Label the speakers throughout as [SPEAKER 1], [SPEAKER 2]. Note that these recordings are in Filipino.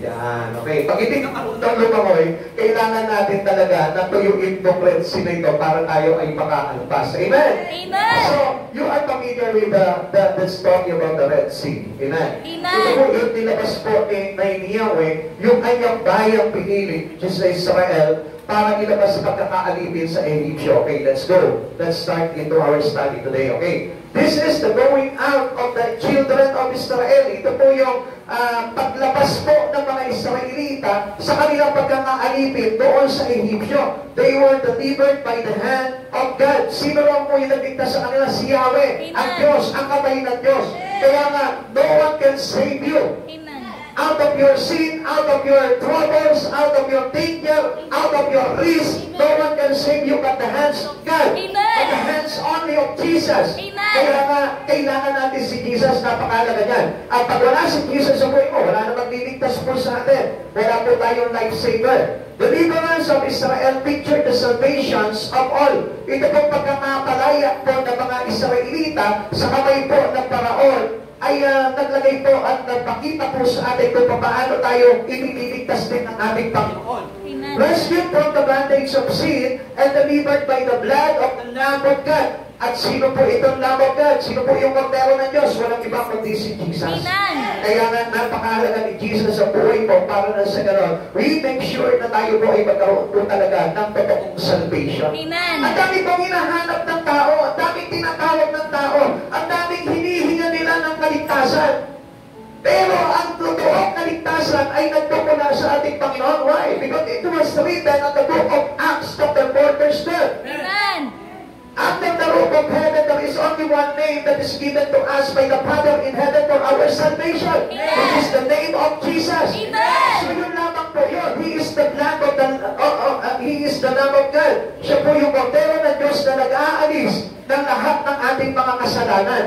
[SPEAKER 1] Yan, okay. Pag hindi nakarundang lumangoy, kailangan natin talaga na tuyuin itong Red Sea na ito para tayo ay makaalpas. Amen?
[SPEAKER 2] Amen.
[SPEAKER 1] So, you are familiar with the story about the Red Sea. Amen?
[SPEAKER 2] Amen.
[SPEAKER 1] Ito po yung nilabas po ni Yahweh, yung kanyang bayang pinili, just sa Israel, para ilabas sa pagkakaalipin sa Egyptio. Okay, let's go. Let's start into our study today, okay? This is the going out of the children of Israel. Ito po yung paglabas po ng mga Israelita sa kanilang pagkakaalipin doon sa Egyptio. They were delivered by the hand of God. Sino lang po yung nagligtas sa kanila? Si Yahweh. Ang Diyos, ang kamay ng Diyos. Kaya nga, no one can save you. Out of your sin, out of your troubles, out of your danger, out of your risk, no one can save you but the hands of God. But the hands only of Jesus. Kaya nga, kailangan natin si Jesus, napakalaga niyan. At pag wala si Jesus sa buhay mo, wala na magliligtas po sa atin. Wala po tayong lifesaver. Deliverance of Israel pictured the salvations of all. Ito pong pagkakapalaya po ng mga Israelita sa kamay po ng Paraon ay naglagay po at nagpakita po sa atin kung paano tayo ililigtas din ng ating Panginoon. Rescued from the bondage of sin and delivered by the blood of the Lamb of God. At sino po itong Lamb of God? Sino po yung Kordero ng Diyos? Walang iba kundi si Jesus. Kaya nga napakahalaga ni Jesus sa buhay po para na sa gano'n. We make sure na tayo po ay magkaroon po talaga ng totoong salvation. Ang dami pong hinahanap ng tao, ang daming tinatawag ng tao, ang daming hinihinga nila ng kaligtasan. Pero ang totoong kaligtasan ay nagpapula sa ating Panginoon. Why? Because it was written on the book of Acts chapter 4 verse 12. Under the roof of heaven, there is only one name that is given to us by the Father in heaven for our salvation, which is the name of Jesus. So yun lamang po yun. He is the Lamb of He is the Lamb of God. Siya po yung Kordero ng Diyos na nag-aalis ng lahat ng ating mga kasalanan.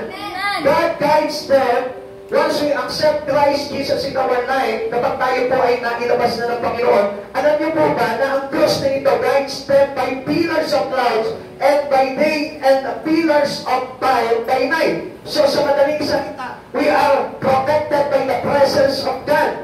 [SPEAKER 1] God guides them. Once we accept Christ Jesus in our life, kapag tayo po ay nailabas na ng Panginoon, alam niyo po ba na ang Diyos na ito guides them by pillars of clouds and by day and pillars of fire by night. So sa madaling salita, we are protected by the presence of God.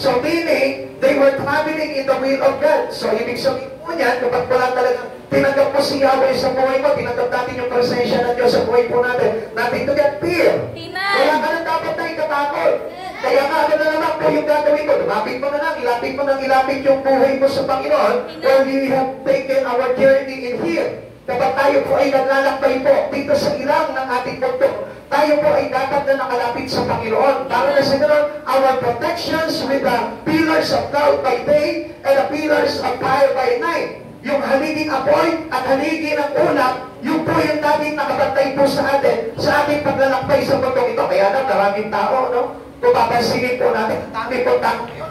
[SPEAKER 1] So meaning, they were traveling in the will of God. So ibig sabihin po niyan, kapag wala talagang tinanggap po si Yahweh sa buhay mo, tinanggap natin yung presensya ng Diyos sa buhay po natin, natin to get fear. Wala ka na dapat na ikatakot. Kaya nga, ano na naman po yung gagawin ko? Lumapit mo na lang, ilapit yung buhay mo sa Panginoon. Well, we have taken our journey in here. Kapag tayo po ay naglalakbay po dito sa ilang ng ating mundo, tayo po ay dapat na nakalapit sa Panginoon. Para na sa ganoon, our protections with the pillars of cloud by day and the pillars of fire by night. Yung haliging apoy at haliging ng ulap, yung po yung dating nakabantay po sa atin, sa ating paglalakbay sa mundong ito. Kaya na maraming tao, no? Kung papansinin po natin, ang dami po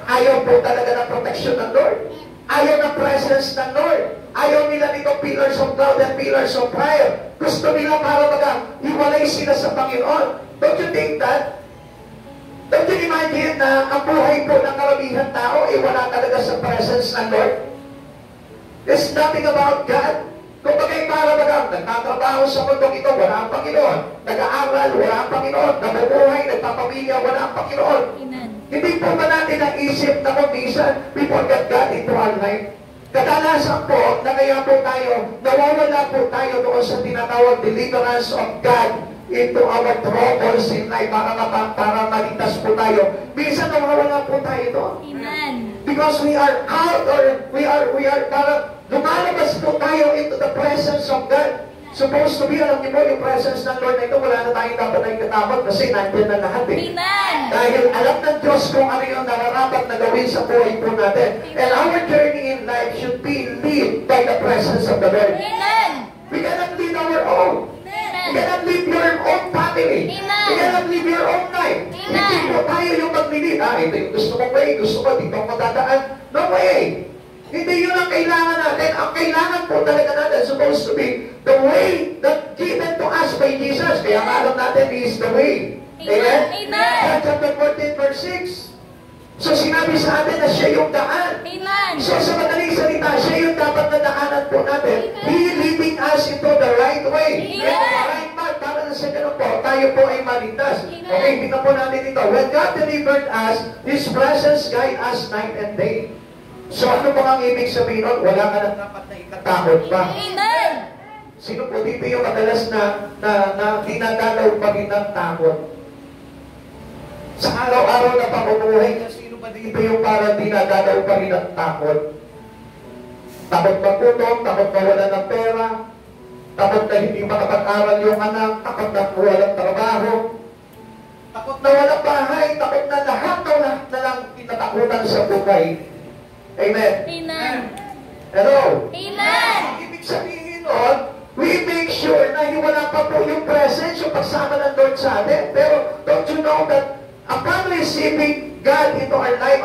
[SPEAKER 1] ayaw po talaga ng protection ng Lord. Ayaw ng presence ng Lord. Ayaw nila nito pillars of cloud and pillars of fire. Gusto nila para hiwalay sila sa Panginoon. Don't you think that? Don't you imagine na ang buhay po ng karamihan tao ay wala talaga sa presence ng Lord? There's nothing about God. Kung bagay para nagtatrabaho sa mundong ito, wala ang Panginoon. Nag-aaral, wala ang Panginoon. Nabubuhay, nagpapamilya, wala ang Panginoon. Hindi po ba natin naisip na kung minsan we forget God into our life? Kadalasan po, na kaya po tayo, nawawala po tayo doon sa tinatawag deliverance of God into our troubles in life para maligtas po tayo. Minsan nawawala po tayo doon. Because we are out or we are para lumalabas po tayo into the presence of God. Supposed to be, alam niyo po, yung presence ng Lord na ito, wala na tayong dapat na ikatakot kasi nandiyan na lahat eh. Dahil alam ng Diyos kung ano yung nararapat na gawin sa buhay po natin. And our journey in life should be led by the presence of the Lord. We cannot lead our own. You cannot lead your own family. You cannot lead your own life. Hindi po tayo yung mag-lead. Ito yung gusto kong way, gusto ko, dito ako dadaan. No way! Hindi yun ang kailangan natin. Ang kailangan po talaga natin supposed to be the way that given to us by Jesus. Kaya alam natin, He is the way. Amen? John chapter 14 verse 6. So sinabi sa atin na siya yung daan. So sa madaling salita, siya yung dapat na daanan po natin. He leading us into the right way. Right path, para na sa ganun po, tayo po ay maligtas. Okay, tingnan po natin dito. When God delivered us, His presence guide us night and day. So ano po ang ibig sabihin nun? Wala ka na dapat na ikatakot pa.
[SPEAKER 2] Amen.
[SPEAKER 1] Sino po dito yung madalas na dinadalaw pa rin ng takot? Sa araw-araw na pamumuhay niya, sino ba dito yung parang dinadalaw pa rin ng takot? Takot magputok, takot mawala ng pera, takot na hindi makapag-aral yung anak, takot na walang trabaho, takot na walang bahay, takot na lahat na lang kinatakutan sa buhay. Amen?
[SPEAKER 2] Amen.
[SPEAKER 1] Hello?
[SPEAKER 2] Amen.
[SPEAKER 1] Ibig sabihin nun, we make sure na wala pa po yung presence, yung pagsama ng Lord sa atin. Pero don't you know that upon receiving God into our life,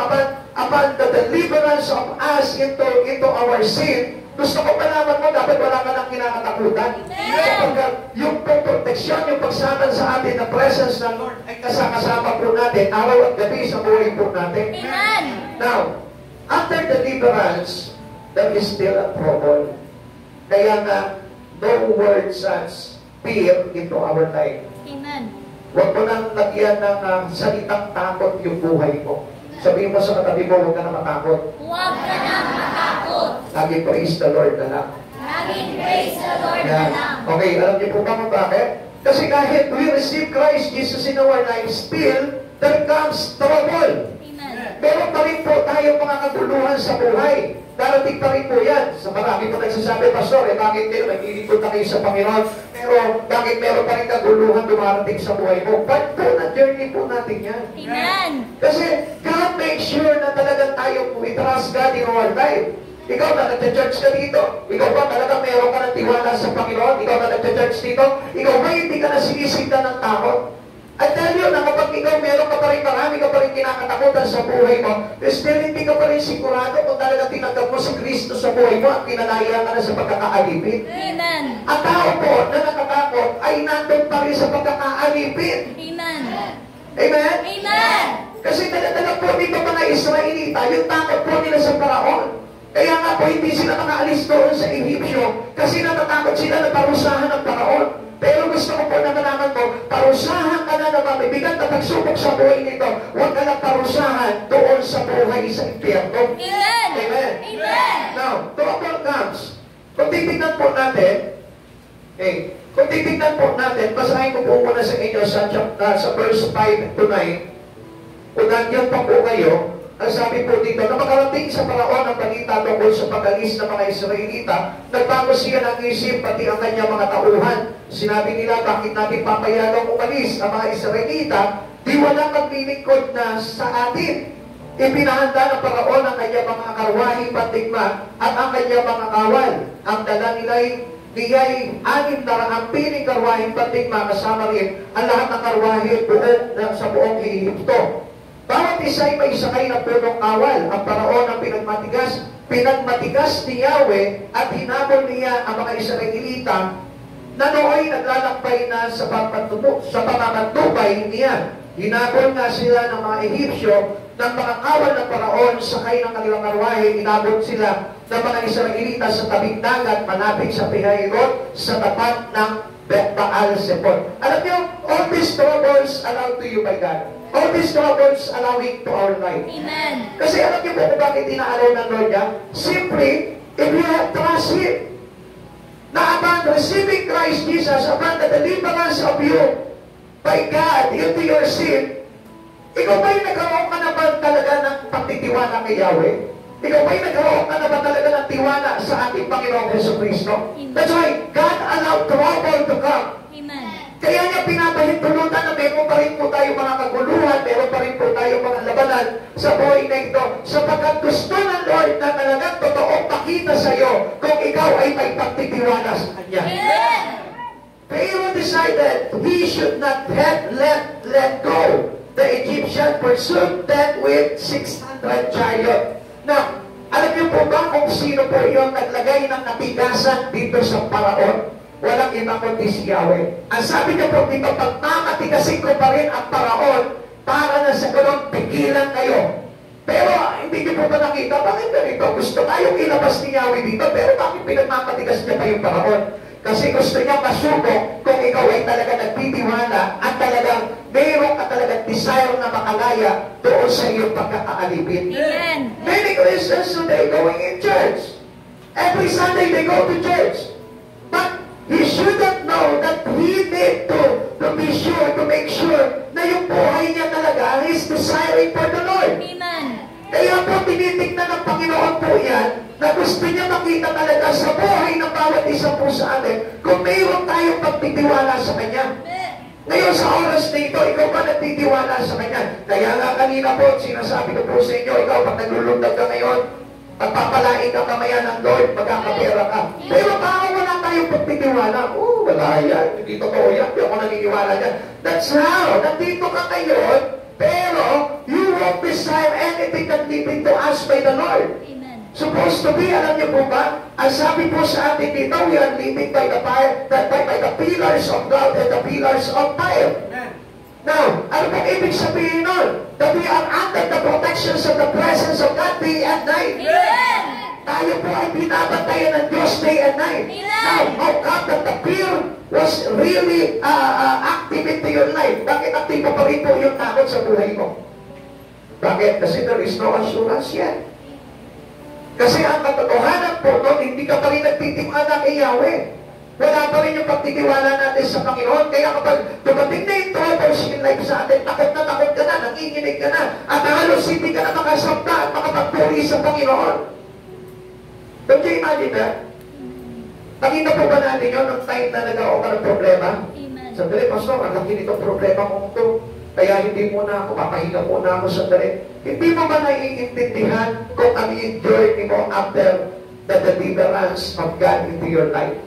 [SPEAKER 1] upon the deliverance of us into our sin, gusto ko malaman mo, dapat wala ka nang kinakatakutan. Sapagkat yung proteksyon, yung pagsama sa atin, na presence ng Lord ay kasama po natin, araw at gabi sa buhay po natin.
[SPEAKER 2] Amen.
[SPEAKER 1] Now, after deliverance, there is still a trouble. Kaya nga, no word such fear into our life.
[SPEAKER 2] Amen.
[SPEAKER 1] Huwag mo nang lagyan ng salitang takot yung buhay mo. Sabihin mo sa katabi mo, huwag ka na matakot.
[SPEAKER 2] Huwag ka nang matakot.
[SPEAKER 1] Lagi praise the Lord na lang.
[SPEAKER 2] Laging praise the Lord na
[SPEAKER 1] Yan.
[SPEAKER 2] lang.
[SPEAKER 1] Okay, alam niyo po ba kung bakit? Kasi kahit we receive Christ Jesus in our life, still, there comes trouble.
[SPEAKER 2] Amen.
[SPEAKER 1] Meron pa rin po tayong mga kaguluhan sa buhay. Darating pa rin po yan. Sa marami po nagsasabi, Pastor, bakit kayo naglilingkod na kayo sa Panginoon? Pero bakit meron pa rin kaguluhan dumarating sa buhay mo? But po, na-journey po natin yan.
[SPEAKER 2] Amen.
[SPEAKER 1] Kasi God makes sure na talagang tayo po i-trust God in our life. Ikaw na nagcha-church ka dito. Ikaw ba talagang meron ka ng tiwala sa Panginoon? Ikaw na nagcha-church dito. Ikaw ba hindi ka na sinisinda ng takot? At tell you na kapag ikaw meron ka pa rin, marami ka pa rin kinakatakutan sa buhay mo, still hindi ka pa rin sigurado kung talagang tinanggap mo si Kristo sa buhay mo at pinalaya ka na sa pagkakaalipin.
[SPEAKER 2] Amen.
[SPEAKER 1] Ang tao po na nakatakot ay nandun pa rin sa pagkakaalipin.
[SPEAKER 2] Amen.
[SPEAKER 1] Amen?
[SPEAKER 2] Amen.
[SPEAKER 1] Kasi dala-dala po dito mga Israelita, yung takot po nila sa Paraon. Kaya nga po hindi sila makaalis doon sa Egyptio kasi natatakot sila na parusahan ng Paraon. Pero gusto ko po na malaman mo, parusahan ka na naman, bigat na pagsubok sa buhay nito, huwag ka na parusahan doon sa buhay sa impyerno.
[SPEAKER 2] Amen.
[SPEAKER 1] Amen.
[SPEAKER 2] Amen.
[SPEAKER 1] Now, trouble comes. Kung titignan po natin, kung titignan po natin, basahin ko po muna sa inyo sa verse 5 to 9. Kung nandiyan pa po kayo, ang sabi po dito, na makarating sa Paraon ang balita tungkol sa pag-alis ng mga Israelita, nagbago siya ng isip pati ang kanyang mga tauhan. Sinabi nila, bakit natin papayagang umalis ang mga Israelita? Di walang maglilingkod na sa atin. Ipinahanda ng Paraon ang kanyang mga karwahe patigma at ang kanyang mga kawal. Ang dala niya'y 600 piling karwahe patigma kasama rin ang lahat ng karwahe sa buong Ehipto. Bawat isa ay may sakay na punong kawal. Ang Paraon ang pinagmatigas ni Yahweh at hinabol niya ang mga Israelita na nooy naglalakbay na sa pamamantubay niya. Hinabol nga sila ng mga Ehipsyo ng mga kawal ng Paraon, sakay ng kanilang karwahe, hinabol sila ng mga Israelita sa tabing dagat, malapit sa Pihahirot, sa tapat ng Baal-Zephon. Alam niyo, all these troubles allowed to you by God. All these troubles allowing to our life.
[SPEAKER 2] Amen.
[SPEAKER 1] Kasi alam niyo po kung bakit inaalaw ng Lord niya? Simply, if you have trust Him, na upon receiving Christ Jesus, upon the deliverance of you by God into your sin, ikaw ba'y nagkaroon ka na ba talaga ng pagtitiwala kay Yahweh? Ikaw ba'y nagkaroon ka na ba talaga ng tiwala sa ating Panginoong Jesucristo? That's why God allowed trouble to come.
[SPEAKER 2] Amen.
[SPEAKER 1] Kaya niya pinapahintulutan na meron pa rin po tayo mga kaguluhan, meron pa rin po tayo mga labanan sa buhay na ito, sapagkat gusto ng Lord na talagang totoong pakita sa iyo kung ikaw ay may pagtitiwala sa Kanya.
[SPEAKER 2] Amen.
[SPEAKER 1] Pharaoh decided he should not have let go. The Egyptian pursued them with 600 chariot. Now, alam niyo po ba kung sino po yung naglagay ng katigasan dito sa Paraon? Walang iba kundi si Yahweh. Ang sabi niya po dito, pagmamatigasin ko pa rin ang Paraon para na sa ganun pigilan kayo. Pero hindi niyo po ba nakita? Bakit ganito? Gusto tayong ilabas ni Yahweh dito, pero bakit pinagmamatigas niya pa yung Paraon? Kasi gusto niya masubok kung ikaw ay talaga nagtitiwala at talagang meron ka talagang desire na makalaya doon sa iyong pagkakaalipin.
[SPEAKER 2] Amen.
[SPEAKER 1] Many Christians today going in church. Every Sunday they go to church. But he shouldn't know that he need to be sure, to make sure na yung buhay niya talaga is desiring for the Lord.
[SPEAKER 2] Amen.
[SPEAKER 1] Kaya po tinitignan ng Panginoon po yan na gusto niya makita talaga sa buhay ng bawat isa po sa atin kung mayroon tayong pagtitiwala sa Kanya. Ngayon sa oras na ito, ikaw ba nagtitiwala sa Kanya? Kaya nga kanina po, sinasabi ko po sa inyo, ikaw pag naglulundag ka ngayon, pagpapalain ka kamaya ng Lord, magkakapera ka. Pero baka wala tayong pagtitiwala. Wala yan, hindi totoo yan, hindi ako naniniwala yan. That's how, nandito ka ngayon, pero you won't desire anything that leading to us by the Lord.
[SPEAKER 2] Amen.
[SPEAKER 1] Supposed to be, alam niyo po ba, ang sabi po sa atin dito, we are living by the fire, by the pillars of God and the pillars of fire. Now, ano pong ibig sabihin nun? That we are under the protections of the presence of God day and night.
[SPEAKER 2] Amen.
[SPEAKER 1] Tayo po ay binabantayan ng Diyos day and night. Now, how come that the fear was really active into your life? Bakit aktibo pa rin po yung takot sa buhay mo? Bakit? Kasi there is no assurance yet. Kasi ang katotohanan po nun, hindi ka pa rin nagtitiwala kay Yahweh. Wala pa rin yung pagtitiwala natin sa Panginoon. Kaya kapag dumating na yung troubles in life sa atin, takot ka na, nanginginig ka na, at halos hindi ka na makasabta at makapagpuri sa Panginoon. Don't you imagine that? Nakita po ba natin yun nung time na nag-ako ka ng problema?
[SPEAKER 2] Amen.
[SPEAKER 1] Sandali, Pastor, ang laki nitong problema kong ito. Kaya hindi muna ako, papahinga muna ako sandali. Hindi mo ba naiintindihan kung ano yung journey mo after the deliverance of God into your life?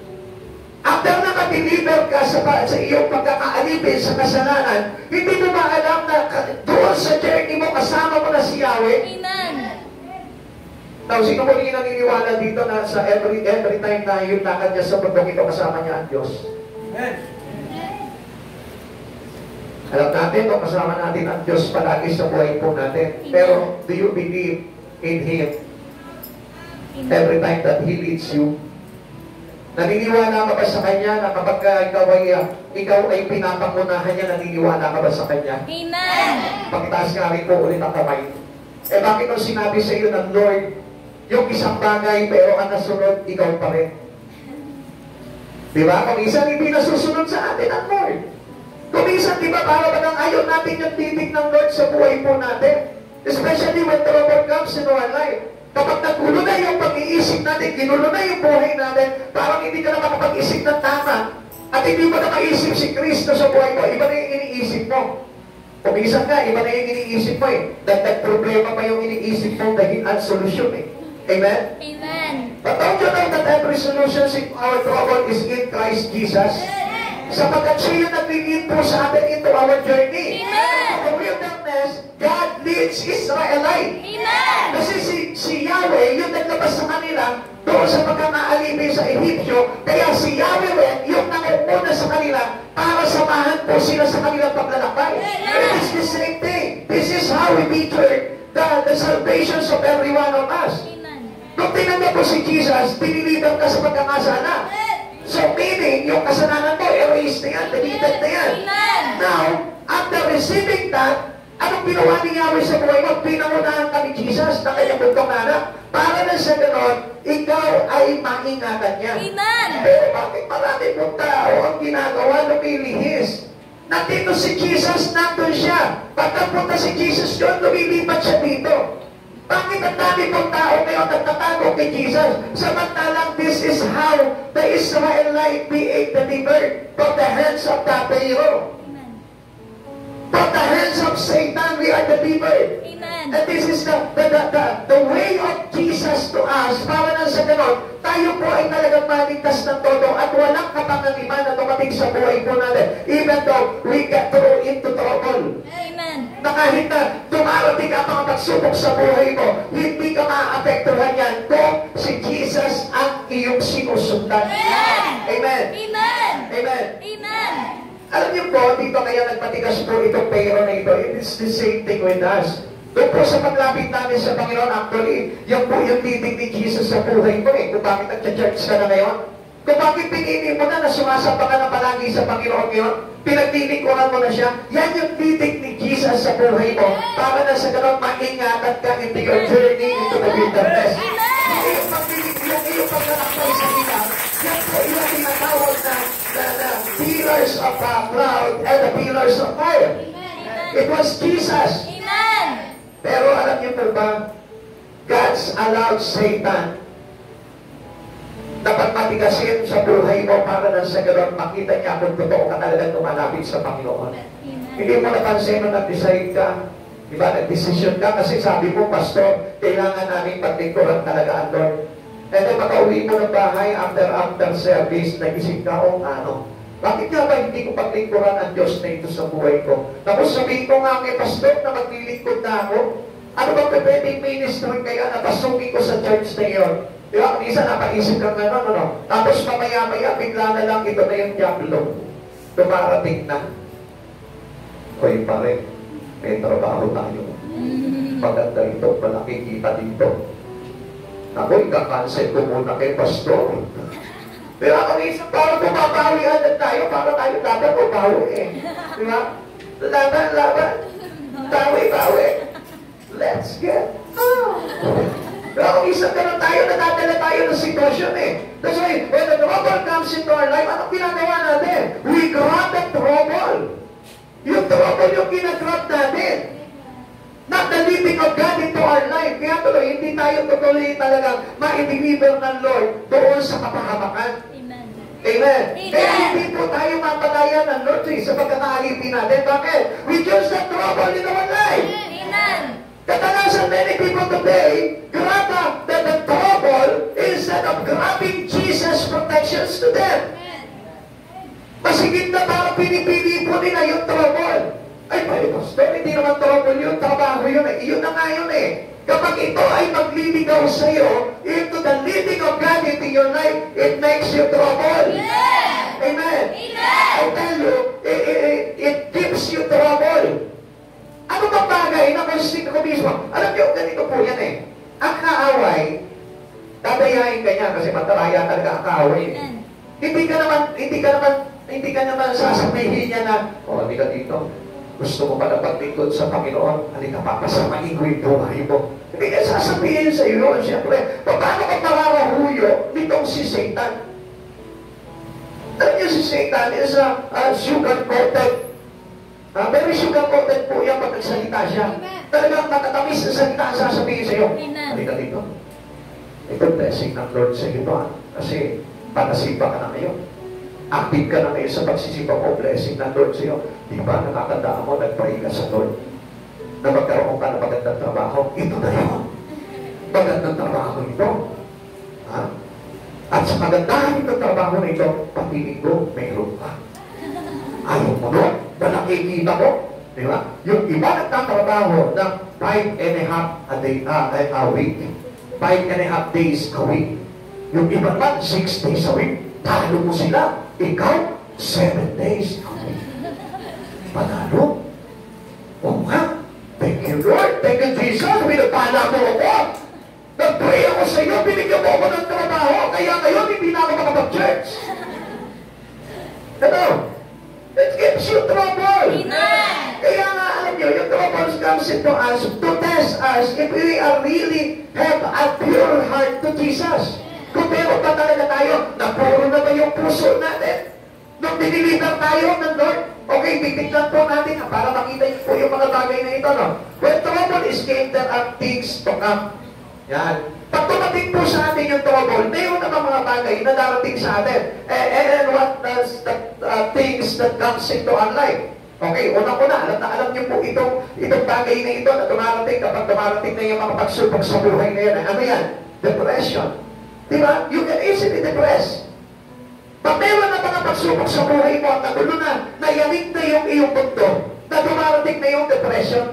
[SPEAKER 1] After naka-deliver ka sa iyong pagkakaalipin sa kasalanan, hindi mo ba alam na doon sa journey mo, kasama mo na si Yahweh?
[SPEAKER 2] Amen.
[SPEAKER 1] Now, sino mo rin naniniwala dito na sa every time na yung lakad niya sa bundok ito, kasama niya ang Diyos?
[SPEAKER 3] Amen.
[SPEAKER 1] Alam natin, no, kasama natin ang Diyos palagi sa buhay po natin. Pero, do you believe in Him every time that He leads you? Naniniwala ka ba sa Kanya na kapag ikaw ay pinapangunahan niya, naniniwala ka ba sa Kanya?
[SPEAKER 2] Amen.
[SPEAKER 1] Pagtaas nga rin po ulit ang kamay. Bakit nung sinabi sa iyo ng Lord, yung isang bagay, pero ang nasunod, ikaw pa rin? Diba? Kung minsan hindi nasusunod sa atin ang Lord. Kung minsan, diba, para ba nang ayaw natin yung titig ng Lord sa buhay po natin? Especially when trouble comes in our life. Kapag nagulo na yung pag-iisip natin, ginulo na yung buhay natin, parang hindi ka na makapag-isip ng tama. At hindi mo na maisip si Kristo sa buhay mo, iba na yung iniisip mo. Kung minsan nga, iba na yung iniisip mo eh. Dagdag problema pa yung iniisip mo dahil ang solusyon eh. Amen?
[SPEAKER 2] Amen.
[SPEAKER 1] But don't you know that every solution in our trouble is in Christ Jesus? Sapagkat siya yung nag-lead po sa atin into our journey.
[SPEAKER 2] Amen.
[SPEAKER 1] In the wilderness, God leads Israelite.
[SPEAKER 2] Amen.
[SPEAKER 1] Kasi si Yahweh, yung naglabas sa kanila, doon sa pagkakaalipin sa Egyptio, kaya si Yahweh yung nangunguna sa kanila para samahan po sila sa kanilang paglalakbay. It is the same thing. This is how we picture the salvations of every one of us.
[SPEAKER 2] Amen.
[SPEAKER 1] Nung tinanggap po si Jesus, dinilitan ka sa pagkakasala. So meaning, yung kasalanan mo, erased na yan, deleted na yan.
[SPEAKER 2] Amen.
[SPEAKER 1] Now, after receiving that, anong ginawa ni Yahweh sa buhay mo? Pinangunahan ka ni Jesus na kanyang buntong anak. Para na sa ganon, ikaw ay maingatan niya.
[SPEAKER 2] Amen.
[SPEAKER 1] Pero bakit marami pong tao ang ginagawa lumilihis? Nandito si Jesus, nandun siya. Pagkapunta si Jesus doon, lumilipat siya dito. Bakit ang dami pong tao ngayon nagtatago kay Jesus? Samantalang this is how the Israelite being delivered from the hands of the Pharaoh.
[SPEAKER 2] Amen.
[SPEAKER 1] From the hands of Satan, we are delivered.
[SPEAKER 2] Amen.
[SPEAKER 1] And this is the way of Jesus to us. Para na sa ganon, tayo po ay talagang maligtas ng todo at walang kapanganiman na dumating sa buhay po natin. Even though we get thrown into trouble.
[SPEAKER 2] Amen.
[SPEAKER 1] Na kahit na dumarating ang mga pagsubok sa buhay mo, hindi ka maapektuhan yan kung si Jesus ang iyong sinusundan.
[SPEAKER 2] Amen.
[SPEAKER 1] Amen.
[SPEAKER 2] Amen.
[SPEAKER 1] Amen.
[SPEAKER 2] Amen.
[SPEAKER 1] Alam niyo po, dito kaya nagpatigas po itong Pharaoh na ito. It is the same thing with us. Doon po sa paglapit namin sa Panginoon, actually, yung po yung titig ni Jesus sa buhay ko eh. Kung bakit nag-church ka na ngayon. Kung bakit pinili mo na sumasamba ka na palagi sa Panginoon ngayon, pinaglilingkuran mo na siya, yan yung titik ni Jesus sa buhay mo para na sa ganun maingatan ka into your journey into the wilderness. Hindi yung iyong paglalakbay sa ilang, yan po yung tinatawag na pillars of cloud and the pillars of fire. It was Jesus.
[SPEAKER 2] Amen.
[SPEAKER 1] Pero alam niyo po ba, God's allowed Satan dapat matigasin sa buhay mo para na sa gano'n makita niya kung totoo ka talagang lumalapit sa Panginoon. Hindi mo napansin nung nag-decide ka, diba, nag-decision ka, kasi sabi mo, Pastor, kailangan namin paglingkuran talaga ang Lord. And then makauwi mo ng bahay after service, nag-isip ka, ano, bakit nga ba hindi ko paglingkuran ang Diyos na ito sa buhay ko? Tapos sabihin ko nga kay Pastor na maglilingkod na ako, ano ba pwedeng ministry kaya na pasukin ko sa church na iyon? Diba, kung isa napaisip kang ano. Tapos mamaya-maya, bigla na lang ito na yung diablo. Dumarating na. Hoy pare, may trabaho tayo. Maganda ito, malaki kita dito. Ako, ika-cancel ko muna kay Pastor. Pero kung isa, para bumabawi agad tayo, para tayo dapat bumawi eh. Diba? Laban. Bawi. Let's get Pero kung isa ganun tayo, nadadala tayo ng sitwasyon eh. That's why, when the trouble comes into our life, anong ginagawa natin? We grab the trouble. Yung trouble yung ginagrab natin. Not the living of God into our life. Kaya tuloy, hindi tayo tuloy talagang ma-deliver ng Lord doon sa kapahamakan.
[SPEAKER 2] Amen.
[SPEAKER 1] Amen. Kaya hindi po tayo mapalaya ng Lord sa pagkakaalipin natin. Bakit? We choose the trouble in our life.
[SPEAKER 2] Amen.
[SPEAKER 1] Kadalasan many people today grab the trouble instead of grabbing Jesus' protections to them. Masigit na para pinipili po nila yung trouble. Ay, Pastor, hindi naman trouble yun, trabaho yun eh. Iyon na nga yun eh. Kapag ito ay magliligaw sa iyo into the leading of God into your life, it makes you trouble. Amen. I tell you, it gives you trouble. Ano bang bagay na consistent ko mismo? Alam niyo, ganito po yan eh. Ang kaaway, tatayain ka niya kasi mataraya talaga ang kaaway. Hindi ka naman sasabihin niya na, hindi ka dito. Gusto mo pa na paglingkod sa Panginoon, halika papasamahin ko yung buhay mo. Hindi ka sasabihin sa iyo, siyempre, paano ka mararahuyo nitong si Satan? Alam niyo, si Satan is a sugar-coated. Very sugar-coated po yan pag nagsalita siya. Talagang matatamis na salita ang sasabihin sa iyo. Halika dito. Ito blessing ng Lord sa iyo ba? Kasi panasipa ka na ngayon. Active ka na ngayon sa pagsisipa mo, blessing ng Lord sa iyo. Di ba nakatandaan mo, nag-pray ka sa Lord na magkaroon ka ng magandang trabaho? Ito na yun. Magandang trabaho ito. At sa magandahan itong trabaho na ito, papiling ko, mayroon ka. Ayaw mo doon, na nakikita mo. Di ba? Yung iba nagtatrabaho ng 5.5 a week. 5.5 days a week. Yung iba naman, 6 days a week. Talo mo sila. Ikaw, 7 days a week. Panalo? Oo nga. Thank you, Lord. Thank you, Jesus. Pinagpala mo ako. Nag-pray ako sa iyo. Binigyan mo ako ng trabaho. Kaya ngayon, hindi na ako makapag-church. Ano? It gives you trouble. Kaya nga, alam nyo, yung troubles comes into us to test us if we are really have a pure heart to Jesus. Kung meron pa talaga tayo, napuro na ba yung puso natin? Nung diniliver tayo ng Lord, okay, titignan po natin para makita niyo po yung mga bagay na ito, no? When trouble is came, there are things to come. Yan. Pag tumating po sa atin yung trouble, mayroon naman mga bagay na darating sa atin. And what does the things that comes into our life? Okay, unang-una, alam niyo po itong bagay na ito na dumarating kapag dumarating na yung mga pagsubok sa buhay na yan. Ano yan? Depression. Diba? You can easily depress. Pag meron na mga pagsubok sa buhay mo at nagulo na, nayanig na yung iyong mundo, na dumarating na yung depression.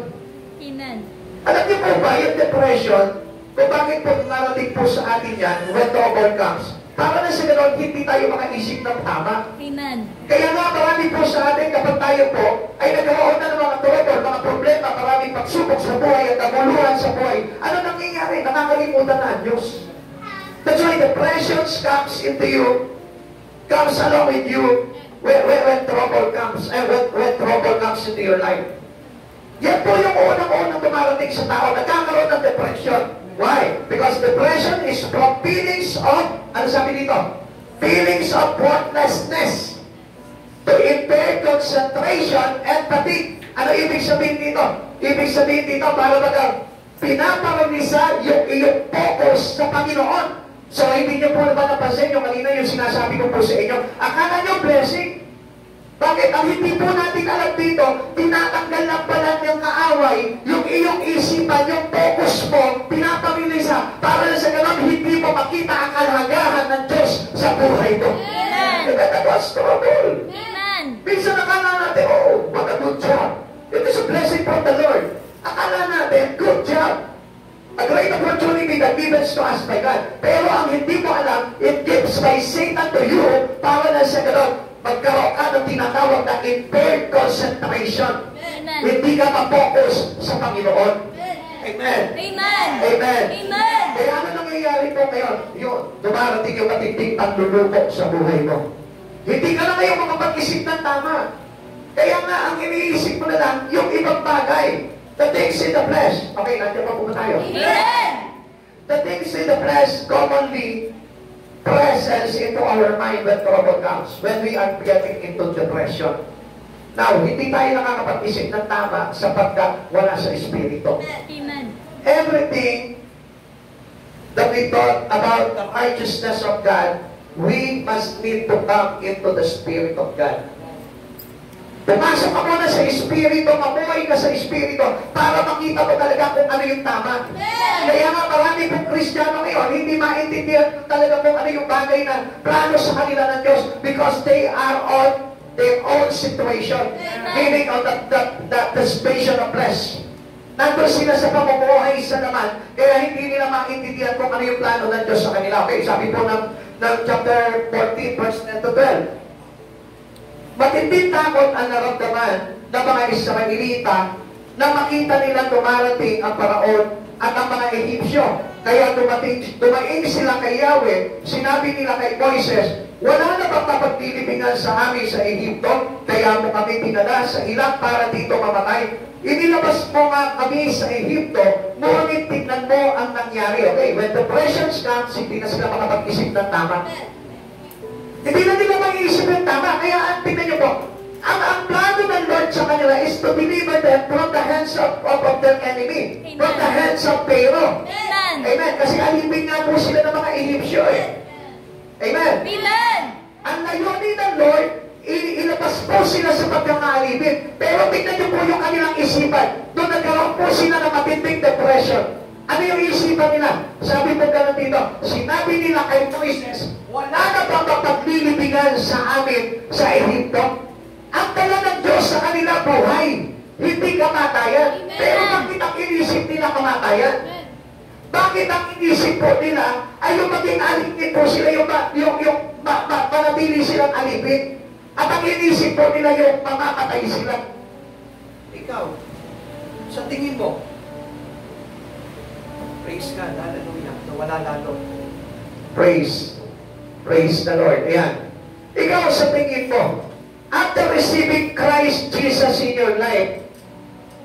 [SPEAKER 2] Amen.
[SPEAKER 1] Alam niyo po ba yung depression, kung bakit po narating po sa atin yan, when trouble comes, para na sa gano'n, hindi tayo makaisip ng tama.
[SPEAKER 2] Amen.
[SPEAKER 1] Kaya nga, marami po sa atin, kapag tayo po, ay nagkaroon na ng mga trouble, mga problema, maraming pagsubok sa buhay at naguluhan sa buhay. Ano nangyayari? Nakakalimutan na ang Diyos. That's why depression comes into you comes along with you when trouble comes, and when trouble comes into your life. Yan po yung unang-unang dumarating sa tao, nagkakaroon ng depression. Why? Because depression is from feelings of, ano sabi dito? Feelings of worthlessness to impaired concentration and fatigue. Ano ibig sabihin dito? Ibig sabihin dito, para baga, pinaparamisa yung iyong focus sa Panginoon. So, hindi niyo po naman napansin yung kanina yung sinasabi ko po sa inyo. Akala niyo blessing. Bakit? Ang hindi po natin alam dito, tinatanggal lang pala ng kaaway, yung iyong isipan, yung focus mo, pinapamilisa, para sa ganun, hindi mo makita ang kalagahan ng Diyos sa buhay mo.
[SPEAKER 2] Amen.
[SPEAKER 1] That was trouble.
[SPEAKER 2] Amen.
[SPEAKER 1] Minsan akala natin, oh, what a good job. It is a blessing from the Lord. Akala natin, good job. A great opportunity that given to us by God. Pero ang hindi mo alam, it gives by Satan to you, para na sa ganun, magkaroon ka ng tinatawag na impaired concentration.
[SPEAKER 2] Amen.
[SPEAKER 1] Hindi ka ma-focus sa Panginoon. Amen.
[SPEAKER 2] Amen.
[SPEAKER 1] Amen.
[SPEAKER 2] Amen.
[SPEAKER 1] Kaya ano nangyayari po ngayon? Yun, dumarating yung matinding panluluko sa buhay mo. Hindi ka na ngayon makapag-isip ng tama. Kaya nga, ang iniisip mo na lang, yung ibang bagay. The things in the flesh. Okay, nandiyan pa po ba tayo?
[SPEAKER 2] Amen.
[SPEAKER 1] The things in the flesh commonly presence into our mind when trouble comes, when we are getting into depression. Now, hindi tayo nakakapag-isip ng tama sapagkat wala sa Espiritu.
[SPEAKER 2] Amen.
[SPEAKER 1] Everything that we thought about the righteousness of God, we must need to come into the Spirit of God. Pumasok ka muna sa Espiritu, mamuhay ka sa Espiritu para makita mo talaga kung ano yung tama. Kaya nga marami pong Kristiyano ngayon, hindi maintindihan talaga kung ano yung bagay na plano sa kanila ng Diyos because they are on their own situation. Meaning on the situation of flesh. Nandun sila sa pamumuhay sa naman, kaya hindi nila maintindihan kung ano yung plano ng Diyos sa kanila. Okay, sabi po ng chapter 14, verse 10 to 12. Matinding takot ang naramdaman ng mga Israelita na makita nila dumarating ang Paraon at ang mga Ehipsyo. Kaya dumaing sila kay Yahweh, sinabi nila kay Moises, wala na bang mapaglilibingan sa amin sa Ehipto? Kaya mo kami dinala sa ilang para dito mamatay. Inilabas mo nga kami sa Ehipto, ngunit tignan mo ang nangyari. Okay, when depressions comes, hindi na sila makapag-isip ng tama. Hindi na nila mag-iisip ng tama. Kaya tingnan niyo po, ang plano ng Lord sa kanila is to deliver them from the hands of their enemy. Amen. From the hands of Pharaoh.
[SPEAKER 2] Amen.
[SPEAKER 1] Amen. Kasi alipin nga po sila ng mga Ehipsyo eh. Amen.
[SPEAKER 2] Amen.
[SPEAKER 1] Ang layunin ng Lord, ilabas po sila sa pagkakaalipin. Pero tingnan niyo po yung kanilang isipan. Doon nagkaroon po sila ng matinding depression. Ano yung isipan nila? Sabi po ganun dito, sinabi nila kay Moises, wala na bang mapaglilibingan sa amin sa Ehipto? Ang tala ng Diyos sa kanila buhay, hindi kamatayan. Pero bakit ang inisip nila kamatayan? Bakit ang inisip po nila ay yung maging alipin po sila, yung manatili silang alipin? At ang inisip po nila yung mamamatay sila. Ikaw, sa tingin mo, praise God, hallelujah, na wala lalo. Praise the Lord. Ayan. Ikaw sa tingin mo, after receiving Christ Jesus in your life,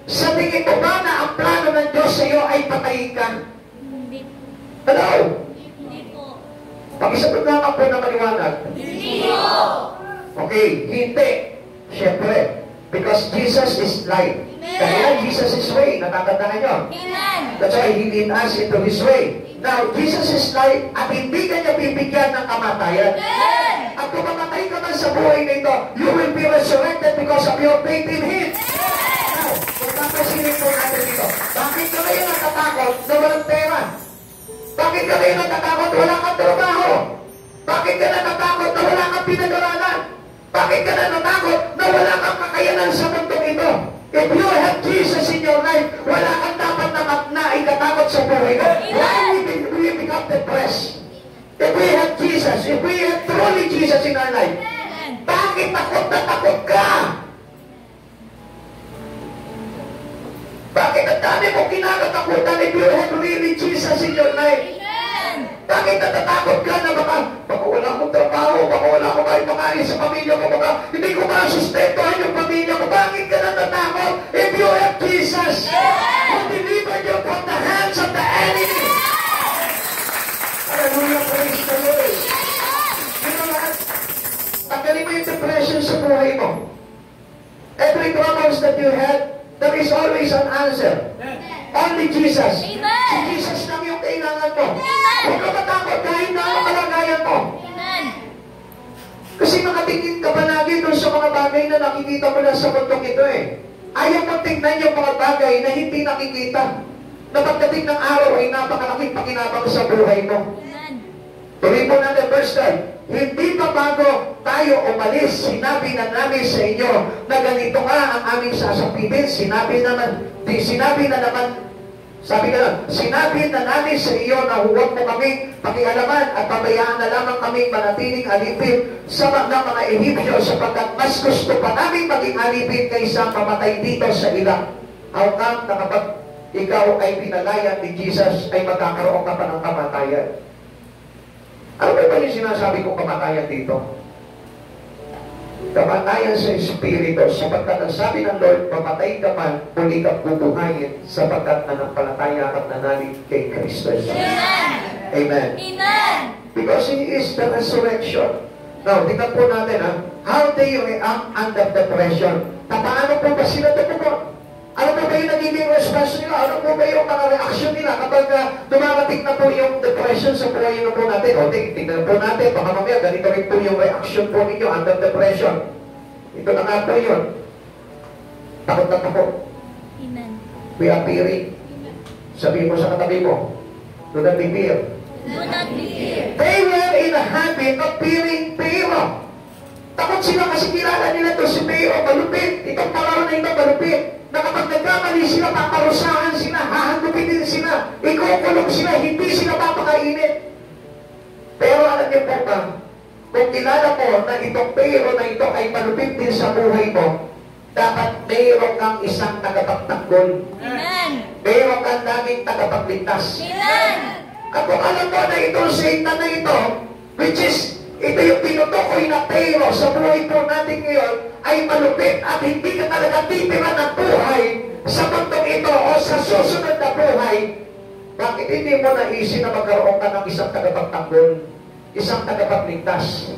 [SPEAKER 1] sa tingin mo ba na ang plano ng Diyos sa iyo ay patayin ka?
[SPEAKER 2] Hindi.
[SPEAKER 1] Hello?
[SPEAKER 2] Hindi po.
[SPEAKER 1] Pag-isagot naman po na maliwanag.
[SPEAKER 2] Hindi po.
[SPEAKER 1] Okay, hindi. Siyempre, because Jesus is life. Kaya Jesus is way, natatandaan nyo.
[SPEAKER 2] Amen.
[SPEAKER 1] That's why He lead us into His way. Now, Jesus is life at hindi ka niya bibigyan ng kamatayan.
[SPEAKER 2] Amen.
[SPEAKER 1] At kung mamatay ka man sa buhay nito, you will be resurrected because of your faith in Him. Now, kung napasilip po natin dito, bakit ka kayo natatakot na walang pera? Bakit ka kayo natatakot na wala kang trabaho? Bakit ka natatakot na wala kang pinag-aralan? Bakit ka natatakot na wala kang kakayanan sa mundong ito? If you have Jesus in your life, wala kang dapat na ikatakot sa buhay mo. Why we become depressed? If we have Jesus, if we have truly Jesus in our life, bakit takot na takot ka? Bakit ang dami mong kinakatakutan if you have really Jesus in your life? Bakit natatakot ka na baka wala akong trabaho, baka wala akong kahit makain sa pamilya ko, baka hindi ko masustentuhan yung pamilya ko. Bakit ka natatakot? If you have Jesus, who delivered you from the hands of the enemy. Hallelujah, praise the Lord. You know what? Tanggalin mo yung depression sa buhay mo. Every troubles that you had, there is always an answer. Only Jesus.
[SPEAKER 2] Amen.
[SPEAKER 1] Si Jesus lang yung kailangan mo.
[SPEAKER 2] Amen.
[SPEAKER 1] Huwag ka matakot kahit na ang kalagayan mo.
[SPEAKER 2] Amen.
[SPEAKER 1] Kasi nakatingin ka palagi doon sa mga bagay na nakikita mo na sa mundong ito eh. Ayaw mo tingnan yung mga bagay na hindi nakikita. Na pagdating ng araw ay napakalaking pakinabang sa buhay mo.
[SPEAKER 2] Amen.
[SPEAKER 1] Tuloy po natin, verse 10. Hindi pa bago tayo umalis, sinabi na namin sa inyo na ganito nga ang aming sasapitin. Sinabi na namin sa iyo na huwag mo kaming pakialaman at pabayaan na lamang kaming manatiling alipin sa mga Ehipsyo sapagkat mas gusto pa namin maging alipin kaysa mamatay dito sa ilang. How come na kapag ikaw ay pinalayan ni Jesus ay magkakaroon ka pa ng kamatayan? Ano ba yung sinasabi kong kamatayan dito? Kamatayan sa Espiritu, sapagkat ang sabi ng Lord, mamatay ka man, muli kang bubuhayin, sapagkat nanampalataya at nanalig kay Kristo.
[SPEAKER 2] Amen.
[SPEAKER 1] Amen.
[SPEAKER 2] Amen.
[SPEAKER 1] Because He is the resurrection. Now, tingnan po natin, how they react under depression. Paano po ba sila tumugon? Ano po ba yung nagiging response nila? Ano po ba yung mga reaction nila kapag dumarating na po yung depression sa buhay na po natin? O, tingnan po natin, baka mamaya ganito rin po yung reaction po ninyo under depression. Ito na nga po yun. Takot na takot.
[SPEAKER 2] Amen.
[SPEAKER 1] We are fearing. Sabihin mo sa katabi mo, do not be fear.
[SPEAKER 2] Do not be feared.
[SPEAKER 1] They were in a habit of fearing Pharaoh. Takot sila kasi kilala nila to si Pharaoh, malupit. Itong paraw na ito, malupit. Na kapag nagkamali sila, paparusahan sila, hahagupin din sila, ikukulong sila, hindi sila papakainit. Pero alam niyo po ba, kung kilala mo na itong Pharaoh na ito ay malupit din sa buhay mo, dapat mayroon kang isang tagapagtanggol.
[SPEAKER 2] Amen.
[SPEAKER 1] Mayroon kang laging tagapagligtas.
[SPEAKER 2] Amen.
[SPEAKER 1] At kung alam mo na itong Satan na ito, which is, ito yung tinutukoy na Pharaoh sa buhay po natin ngayon, ay malupit at hindi ka talaga titira ng buhay sa mundong ito o sa susunod na buhay, bakit hindi mo naisip na magkaroon ka ng isang tagapagtanggol, isang tagapagligtas?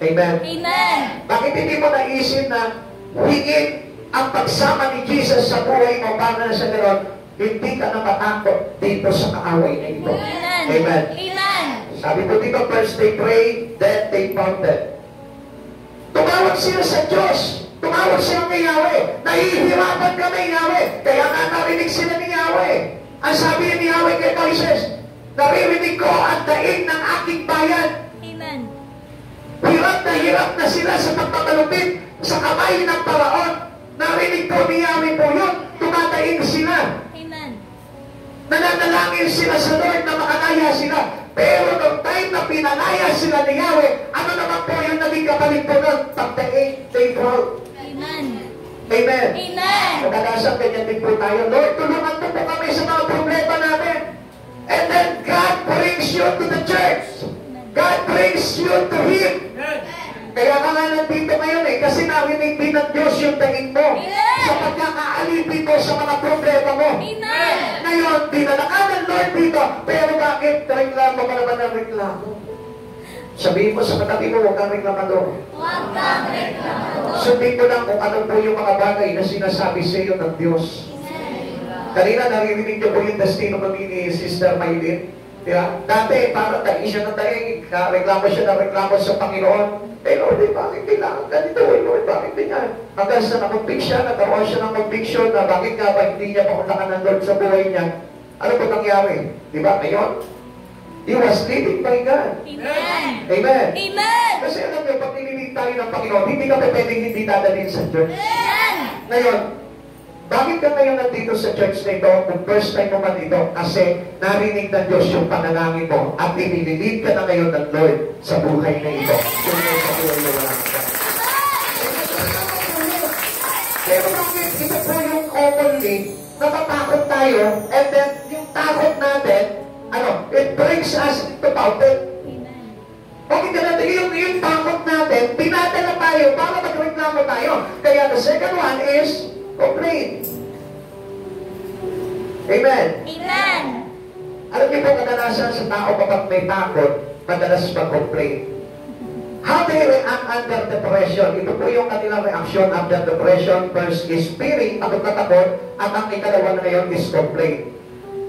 [SPEAKER 1] Amen?
[SPEAKER 2] Amen.
[SPEAKER 1] Bakit hindi mo naisip na hingin ang pagsama ni Jesus sa buhay mo para na sa gano'n, hindi ka na matakot dito sa kaaway na ito?
[SPEAKER 2] Amen.
[SPEAKER 1] Amen.
[SPEAKER 2] Amen.
[SPEAKER 1] Sabi po dito, first they prayed, then they founded. Tumawag sila sa Diyos. Tumawag sila kay Yahweh. Nahihirapan kami, Yahweh. Kaya nga narinig sila ni Yahweh. Ang sabi ni Yahweh kay Moises, naririnig ko ang daing ng aking bayan.
[SPEAKER 2] Amen.
[SPEAKER 1] Hirap na sila sa pagpamalupit sa kamay ng Paraon. Narinig po ni Yahweh po yun. Tumataing sila.
[SPEAKER 2] Amen.
[SPEAKER 1] Nananalangin sila sa Lord na makanaya sila. Pero noong time na pinanaya sila ni Yahweh, ano naman po yung naging kapalit po nun? Pagdaing, they proud.
[SPEAKER 2] Amen.
[SPEAKER 1] Amen.
[SPEAKER 2] Amen.
[SPEAKER 1] Kadalasan ganyan din po tayo. Lord, tulungan mo po kami sa mga problema namin. And then God brings you to the church. God brings you to Him. Kaya ka nga nandito ngayon kasi narinig din ng Diyos yung daing mo. Sa pagkakaalipin mo sa mga problema mo.
[SPEAKER 2] Amen.
[SPEAKER 1] Ngayon, dinala ka ng Lord dito. Pero bakit reklamo ka naman ng reklamo? Sabihin mo sa katabi mo, huwag kang reklamador.
[SPEAKER 2] Huwag kang reklamador.
[SPEAKER 1] Sundin mo lang kung ano po yung mga bagay na sinasabi sa iyo ng Diyos. Kanina naririnig niyo po yung destino ni Sister Maylin. Diba? Dati, parang tayo siya ng tayo, reklamo siya ng reklamo sa Panginoon. Eh Lord, bakit kailangan ganito? Lord, bakit ganyan? Hanggang sa nakonvict siya, nagkaroon siya ng conviction na bakit nga ba hindi niya pakundakan ng Lord sa buhay niya. Ano po nangyari? Diba? Ngayon, he was leading by God.
[SPEAKER 2] Amen.
[SPEAKER 1] Amen.
[SPEAKER 2] Amen.
[SPEAKER 1] Kasi alam niyo, pag nililig tayo ng Panginoon, hindi ka pwedeng hindi dadalhin sa church.
[SPEAKER 2] Amen.
[SPEAKER 1] Ngayon, bakit ka ngayon nandito sa church na ito? Kung first time mo man dito, kasi narinig ng Diyos yung panalangin mo at inililid ka na ngayon ng Lord sa buhay na ito. Kung sa buhay na wala ka. Pero bakit ito po yung commonly, natatakot tayo, and then yung takot natin, it it brings us to fountain.
[SPEAKER 2] Amen.
[SPEAKER 1] Okay ka natin, yung takot natin, pinadala tayo para magreklamo tayo. Kaya the second one is complain. Amen.
[SPEAKER 2] Amen.
[SPEAKER 1] Alam niyo po kadalasan sa tao kapag may takot, madalas mag-complain. How they react under depression? Ito po yung kanilang reaction under depression. First is fearing, takot, at ang ikalawa na ngayon is complain.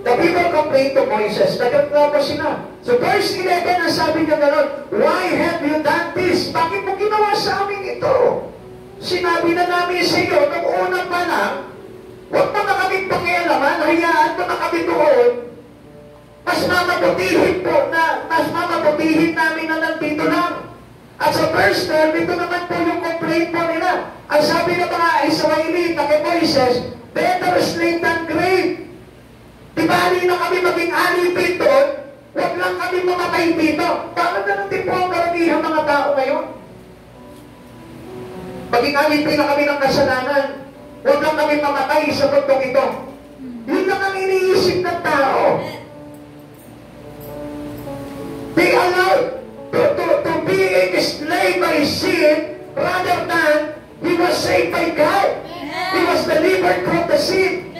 [SPEAKER 1] The people complained to Moses, nagreklamo sila. So verse 11, ang sabi niya gano'n, why have you done this? Bakit mo ginawa sa amin ito? Sinabi na namin sa iyo, nung unang pa lang, huwag mo na kaming pakialaman, hayaan mo na kami doon. Mas mamabutihin namin na nandito lang. At sa verse 12, ito naman po yung complaint po nila. Ang sabi ng mga Israelita kay Moises, better late than great. Di bali na kami maging alipin doon, huwag lang kami mamatay dito. Bakit na natin po ang karamihan mga tao ngayon? Maging alipin na kami ng kasalanan, huwag lang kami mamatay sa mundong ito. Yun lang ang iniisip ng tao. They allowed to be enslaved by sin rather than he was saved by God. He was delivered from the sin.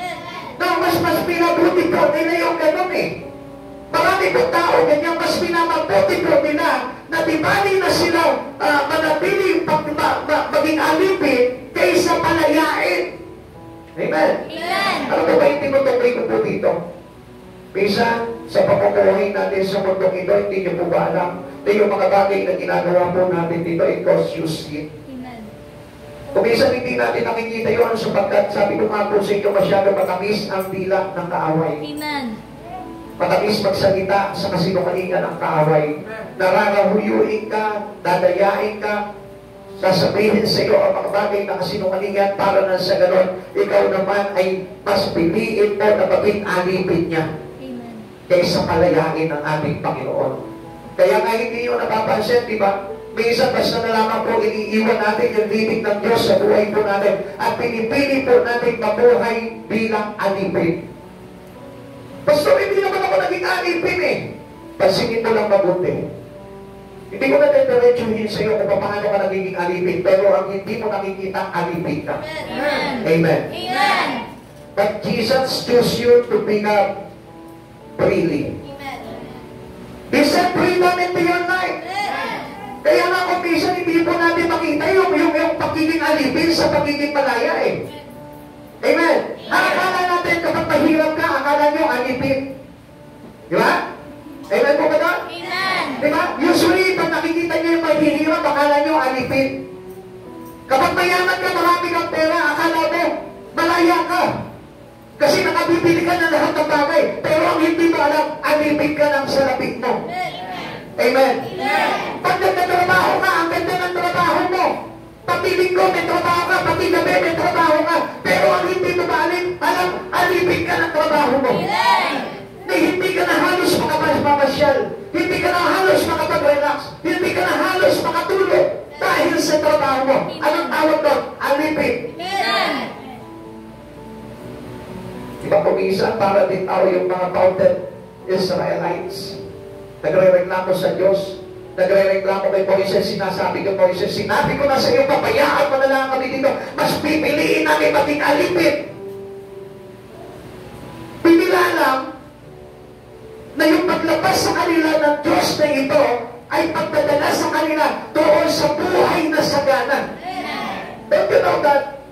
[SPEAKER 1] Now, mas pinabuti po nila yung ganun eh. Marami po tao, ganyan mas pinamabuti po nila na di bali na sila manatiling maging alipin kaysa palayain. Amen?
[SPEAKER 2] Amen.
[SPEAKER 1] Ano po ba yung tinutukoy ko po dito? Minsan, sa pamumuhay natin sa mundong ito, hindi niyo po ba alam na yung mga bagay na ginagawa po natin dito, it causes you sin.
[SPEAKER 2] Amen.
[SPEAKER 1] Kung minsan hindi natin nakikita yun sapagkat sabi ko nga po sa inyo masyado matamis ang dila ng kaaway.
[SPEAKER 2] Amen.
[SPEAKER 1] Matamis magsalita sa kasinungalingan ng kaaway. Nararahuyuin ka, dadayain ka, sasabihin sa iyo ang mga bagay na kasinungalingan para na sa ganon, ikaw naman ay mas piliin mo na maging alipin niya
[SPEAKER 2] Amen.
[SPEAKER 1] kaysa palayain ng aming Panginoon. Kaya nga hindi nyo napapansin, di ba? Minsan basta na lamang po iniiwan natin yung libig ng Diyos sa buhay po natin at pinipili po natin mabuhay bilang alipin. Pastor, hindi naman ako naging alipin eh. Pansinin mo lang mabuti. Hindi ko na diretsuhin sa iyo kung paano ka nagiging alipin, pero ang hindi mo nakikita, alipin ka.
[SPEAKER 2] Amen.
[SPEAKER 1] Amen.
[SPEAKER 2] Amen.
[SPEAKER 1] But Jesus chose you to become freely. He set freedom into your life. Kaya nga kung minsan hindi po natin makita yung pagiging alipin sa pagiging malaya eh. Amen. Akala natin kapag mahirap ka, akala nyo alipin. Di ba? Amen po ba na?
[SPEAKER 2] Amen.
[SPEAKER 1] Di ba? Usually, pag nakikita nyo yung mahihirap, akala nyo alipin. Kapag mayaman ka, marami kang pera, akala mo, malaya ka. Kasi nakabibili ka ng lahat ng bagay. Pero ang hindi mo alam, alipin ka ng salapit mo. Amen. Pag nagtatrabaho ka, ang ganda ng trabaho mo. Pag-ibig ko, may trabaho ka. Pag-igabi, may trabaho ka. Pero ang hindi mo alam, alipin ka ng trabaho mo. Na hindi ka na halos makapamasyal. Hindi ka na halos makapag-relax. Hindi ka na halos makatulog dahil sa trabaho mo. Anong tawag doon? Alipin. Diba kumisan para din tao yung mga founded Israelites. Nagre-reklamo sa Diyos. Nagre-reklamo kay Moises. Sinasabi ko, Moises, sinabi ko na sa iyo, papayaan mo na lang kami dito. Mas pipiliin namin maging alipin. Pipila lang na yung paglabas sa kanila ng Diyos na ito ay pagdadala sa kanila doon sa buhay na sagana. Don't you know that?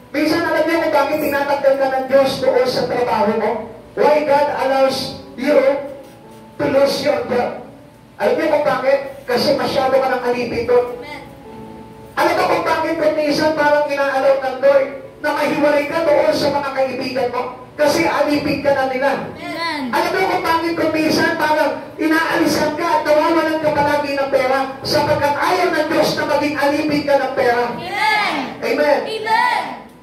[SPEAKER 1] Minsan alam niyo kung bakit tinatanggal ka ng Diyos doon sa trabaho mo? Why God allows you to lose your job? Alam niyo kung bakit? Kasi masyado ka ng alipin doon. Alam mo kung bakit kung minsan parang inaalaw ng Lord na mahiwalay ka doon sa mga kaibigan mo? Kasi alipin ka na nila. Alam mo kung bakit kung minsan parang inaalisan ka at nawawalan ka palagi ng pera sapagkat ayaw ng Diyos na maging alipin ka ng pera. Amen.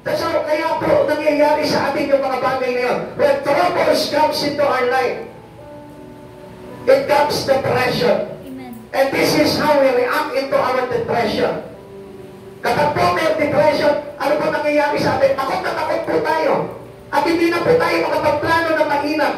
[SPEAKER 1] That's how kaya po nangyayari sa atin yung mga bagay na yun. When troubles comes into our life, it comes depression. And this is how we react into our depression. Kapag po may depression, ano po nangyayari sa atin? Takot na takot po tayo. At hindi na po tayo makapagplano na mainam.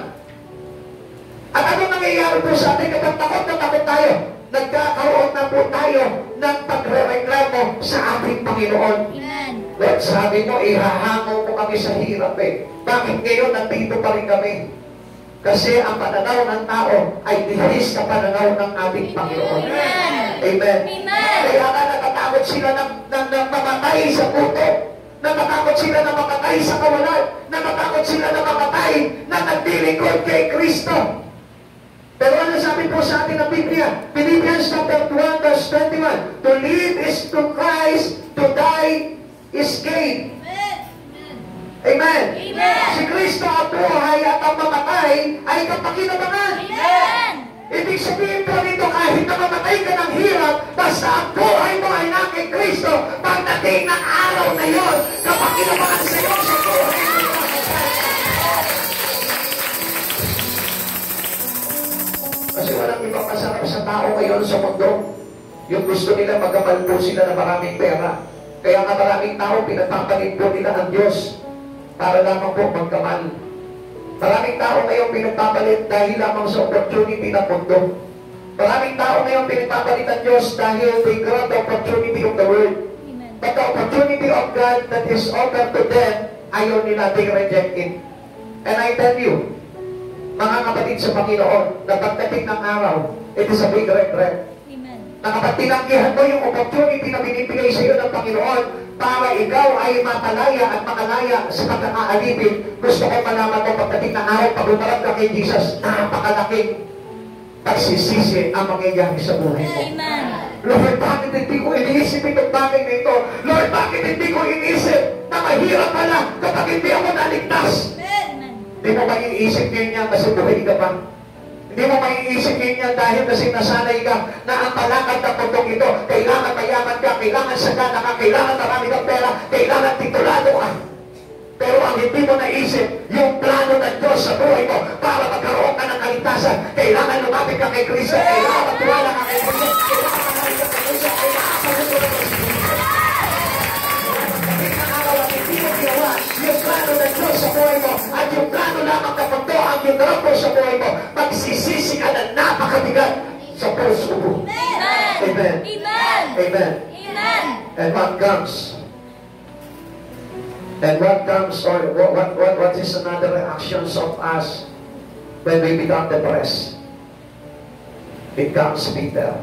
[SPEAKER 1] At ano nangyayari naman po sa atin kapag takot na takot tayo, nagkakaroon na po tayo ng pagre-reklamo sa ating Panginoon.
[SPEAKER 2] Amen.
[SPEAKER 1] Lord, sabi mo, ihahango mo kami sa hirap eh. Bakit ngayon nandito pa rin kami? Kasi ang pananaw ng tao ay dihis sa pananaw ng ating Panginoon.
[SPEAKER 2] Amen.
[SPEAKER 1] Amen.
[SPEAKER 2] Amen.
[SPEAKER 1] Kaya nga natatakot sila ng mamatay sa puto. Natatakot sila na mamatay sa kawalan. Natatakot sila na mamatay na nagdilikod kay Kristo. Pero ano sabi po sa atin ng Biblia? Philippians chapter 1 verse 21. To live is to Christ, to die is gain. Amen.
[SPEAKER 2] Amen.
[SPEAKER 1] Si Kristo ang buhay at ang mamatay ay kapakinabangan.
[SPEAKER 2] Amen.
[SPEAKER 1] Ibig sabihin po nito, kahit na mamatay ka ng hirap, basta ang buhay mo ay na kay Kristo, pagdating ng araw na yon, kapakinabangan sa iyo sa buhay mo. Kasi walang ibang masarap sa tao ngayon sa mundo. Yung gusto nila magamal po sila na maraming pera. Kaya nga maraming tao pinagpapalit po nila ang Diyos para lamang po magkamal. Maraming tao ngayon pinagpapalit dahil lamang sa opportunity ng mundo. Maraming tao ngayon pinagpapalit ang Diyos dahil they grab the opportunity of the world.
[SPEAKER 2] Amen.
[SPEAKER 1] But the opportunity of God that is offered to them, ayaw nila, they reject it. And I tell you, mga kapatid sa Panginoon, na pagdating ng araw, it is a big regret.
[SPEAKER 2] Amen.
[SPEAKER 1] Na kapag tinanggihan mo yung opportunity na binibigay sa iyo ng Panginoon para ikaw ay matalaya at makalaya sa pagkakaalipin, gusto ko malaman mo pagdating ng araw, pag umarap ka kay Jesus, napakalaking pagsisisi ang mangyayari sa buhay mo.
[SPEAKER 2] Amen.
[SPEAKER 1] Lord, bakit hindi ko iniisip itong bagay na ito? Lord, bakit hindi ko iniisip na mahirap pala kapag hindi ako naligtas?
[SPEAKER 2] Amen.
[SPEAKER 1] Hindi mo maiisip ganyan kasi buhay ka pa. Hindi mo maiisip ganyan dahil kasi nasanay ka na ang palakad ng putong ito, kailangan mayaman ka, kailangan sagana ka, kailangan marami kang pera, kailangan titulado ka. Pero ang hindi mo naisip, yung plano ng Diyos sa buhay mo para magkaroon ka ng kaligtasan, kailangan lumapit ka kay Kristo, kailangan magtiwala ka kay Kristo, kailangan magaling ka kay Kristo, kailangan pagkaroon ka kay Kristo. Hindi mo ginawa yung plano ng Diyos sa buhay mo at yung plano lamang na pagto ang ginarap mo sa buhay mo, magsisisi ka na napakabigat sa puso mo.
[SPEAKER 2] Amen.
[SPEAKER 1] Amen.
[SPEAKER 2] Amen.
[SPEAKER 1] Amen.
[SPEAKER 2] Amen.
[SPEAKER 1] And what comes, or what is another reactions of us when we become depressed? It comes bitter.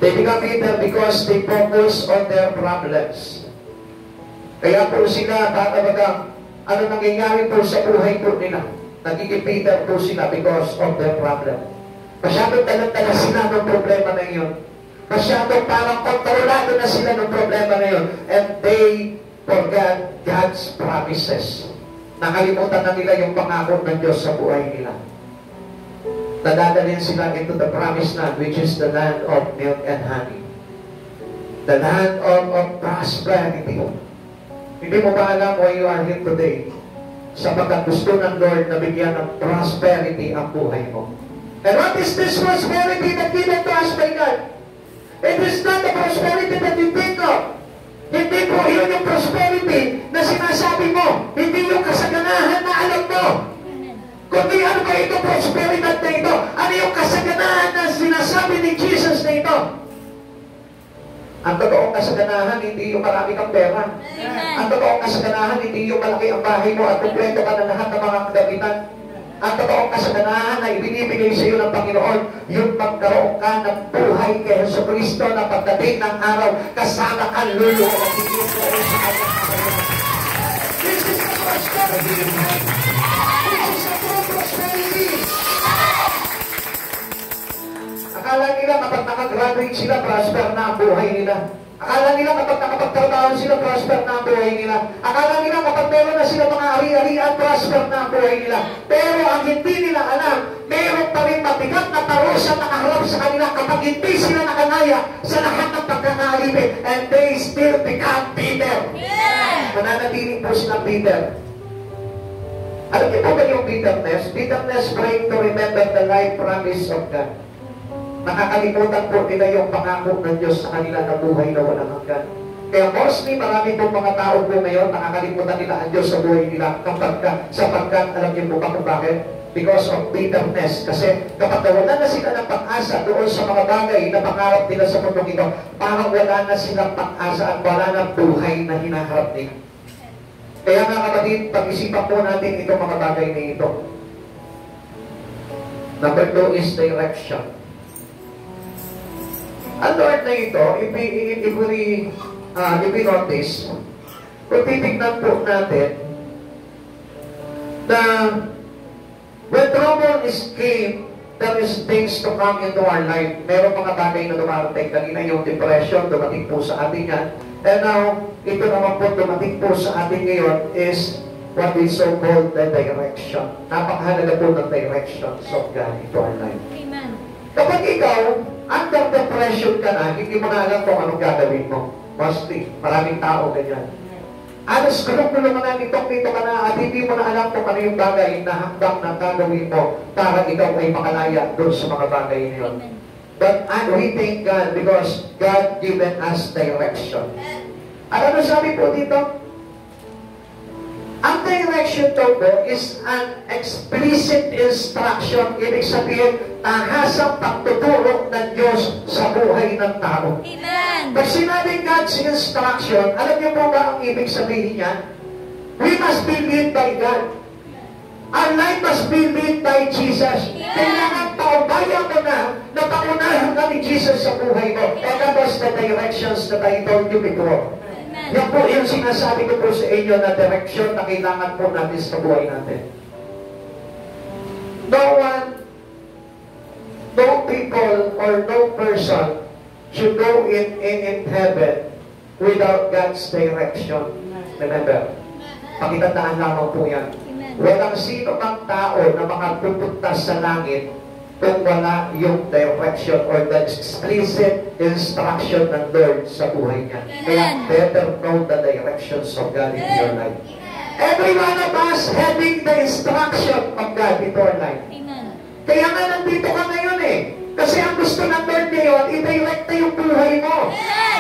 [SPEAKER 1] They become bitter because they focus on their problems. Kaya po sila, tatabagang, ano nangyayari po sa buhay po nila? Nagiging bitter po sila because of their problem. Masyadong talang-tala sila ng problema na yun. Masyadong parang kontrolado na sila ng problema na yun. And they forget God's promises. Nakalimutan na nila yung pangako ng Diyos sa buhay nila. Nadadalhin sila into the promised land, which is the land of milk and honey. The land of prosperity. Hindi mo ba alam why you are here today? Sapagkat gusto ng Lord na bigyan ng prosperity ang buhay mo. And what is this prosperity that given to us by God? It is not the prosperity that you think of. Hindi po yun yung prosperity na sinasabi mo. Hindi yung kasaganahan na alam mo. Kundi ano ba ito prosperity na ito? Ano yung kasaganahan na sinasabi ni Jesus na ito? Ang totoong kasaganahan, hindi yung marami kang pera.
[SPEAKER 2] Amen.
[SPEAKER 1] Ang totoong kasaganahan, hindi yung malaki ang bahay mo at kumpleto ka na lahat ng mga kagamitan. Ang totoong kasaganahan na ibinibigay sa iyo ng Panginoon, yung magkaroon ka ng buhay kay Jesucristo na pagdating ng araw, kasama ka luluwa at higit sa iyo sa kanyang Panginoon. This is the prosperity. This is the true prosperity. Akala nila kapag nakagraduate sila, prosper na ang buhay nila. Akala nila kapag nakapagtrabaho sila, prosper na ang buhay nila. Akala nila kapag meron na sila mga ari-arian, prosper na ang buhay nila. Pero ang hindi nila alam, meron pa rin mabigat na parusa na nakaharap sa kanila kapag hindi sila nakanaya sa lahat ng pagkakaalipin. And they still become bitter.
[SPEAKER 2] Yeah.
[SPEAKER 1] Mananatiling po silang bitter. Alam niyo po ba yung bitterness? Bitterness trying to remember the life promise of God. Nakakalimutan po nila yung pangako ng Diyos sa kanila na buhay na walang hanggan. Kaya mostly marami pong mga tao po ngayon, nakakalimutan nila ang Diyos sa buhay nila sapagkat alam niyo po ba kung bakit? because of bitterness. Kasi kapag wala na sila ng pag-asa doon sa mga bagay na pangarap nila sa mundong ito, parang wala na silang pag-asa at wala na buhay na hinaharap nila. Kaya nga kapatid, pag-isipan po natin itong mga bagay na ito. Number 2 is direction. Ang Lord na ito, if we notice, kung titignan po natin, na when trouble is came, there is things to come into our life. Meron mga bagay na dumarating. Kanina yung depression, dumating po sa atin yan. And now, ito naman po dumating po sa atin ngayon is what we so called the direction. Napakahalaga po ng directions of God into our life.
[SPEAKER 2] Amen.
[SPEAKER 1] Kapag ikaw, under depression ka na, hindi mo na alam kung anong gagawin mo. Mostly, maraming tao ganyan. Alas, gulong-gulong mo na, nitong-nito ka na, at hindi mo na alam kung ano yung bagay na hanggang na gagawin mo para ikaw ay makalaya doon sa mga bagay na yun. But we thank God because God given us direction. At ano sabi po dito? Ang direction to po is an explicit instruction. Ibig sabihin, tahasang pagtuturo ng Diyos sa buhay ng tao.
[SPEAKER 2] Amen.
[SPEAKER 1] Pag sinabing God's instruction, alam niyo po ba ang ibig sabihin niya? We must be led by God. Our life must be led by Jesus. Kailangan paubayan mo na paunahan ka ni Jesus sa buhay mo. And that was the directions that I told you before. Yan po yung sinasabi ko po sa inyo na direction na kailangan po natin sa buhay natin. No people or no person should go in heaven without God's direction. Remember, pakitandaan lamang po yan. Walang sino mang tao na makapupunta sa langit kung wala yung direction or the explicit instruction ng Lord sa buhay niya. Kaya better know the directions of God in your life. Every one of us having the instruction of God in our life. Kaya nga nandito ka ngayon eh. Kasi ang gusto ng Lord ngayon, i-direct na yung buhay mo.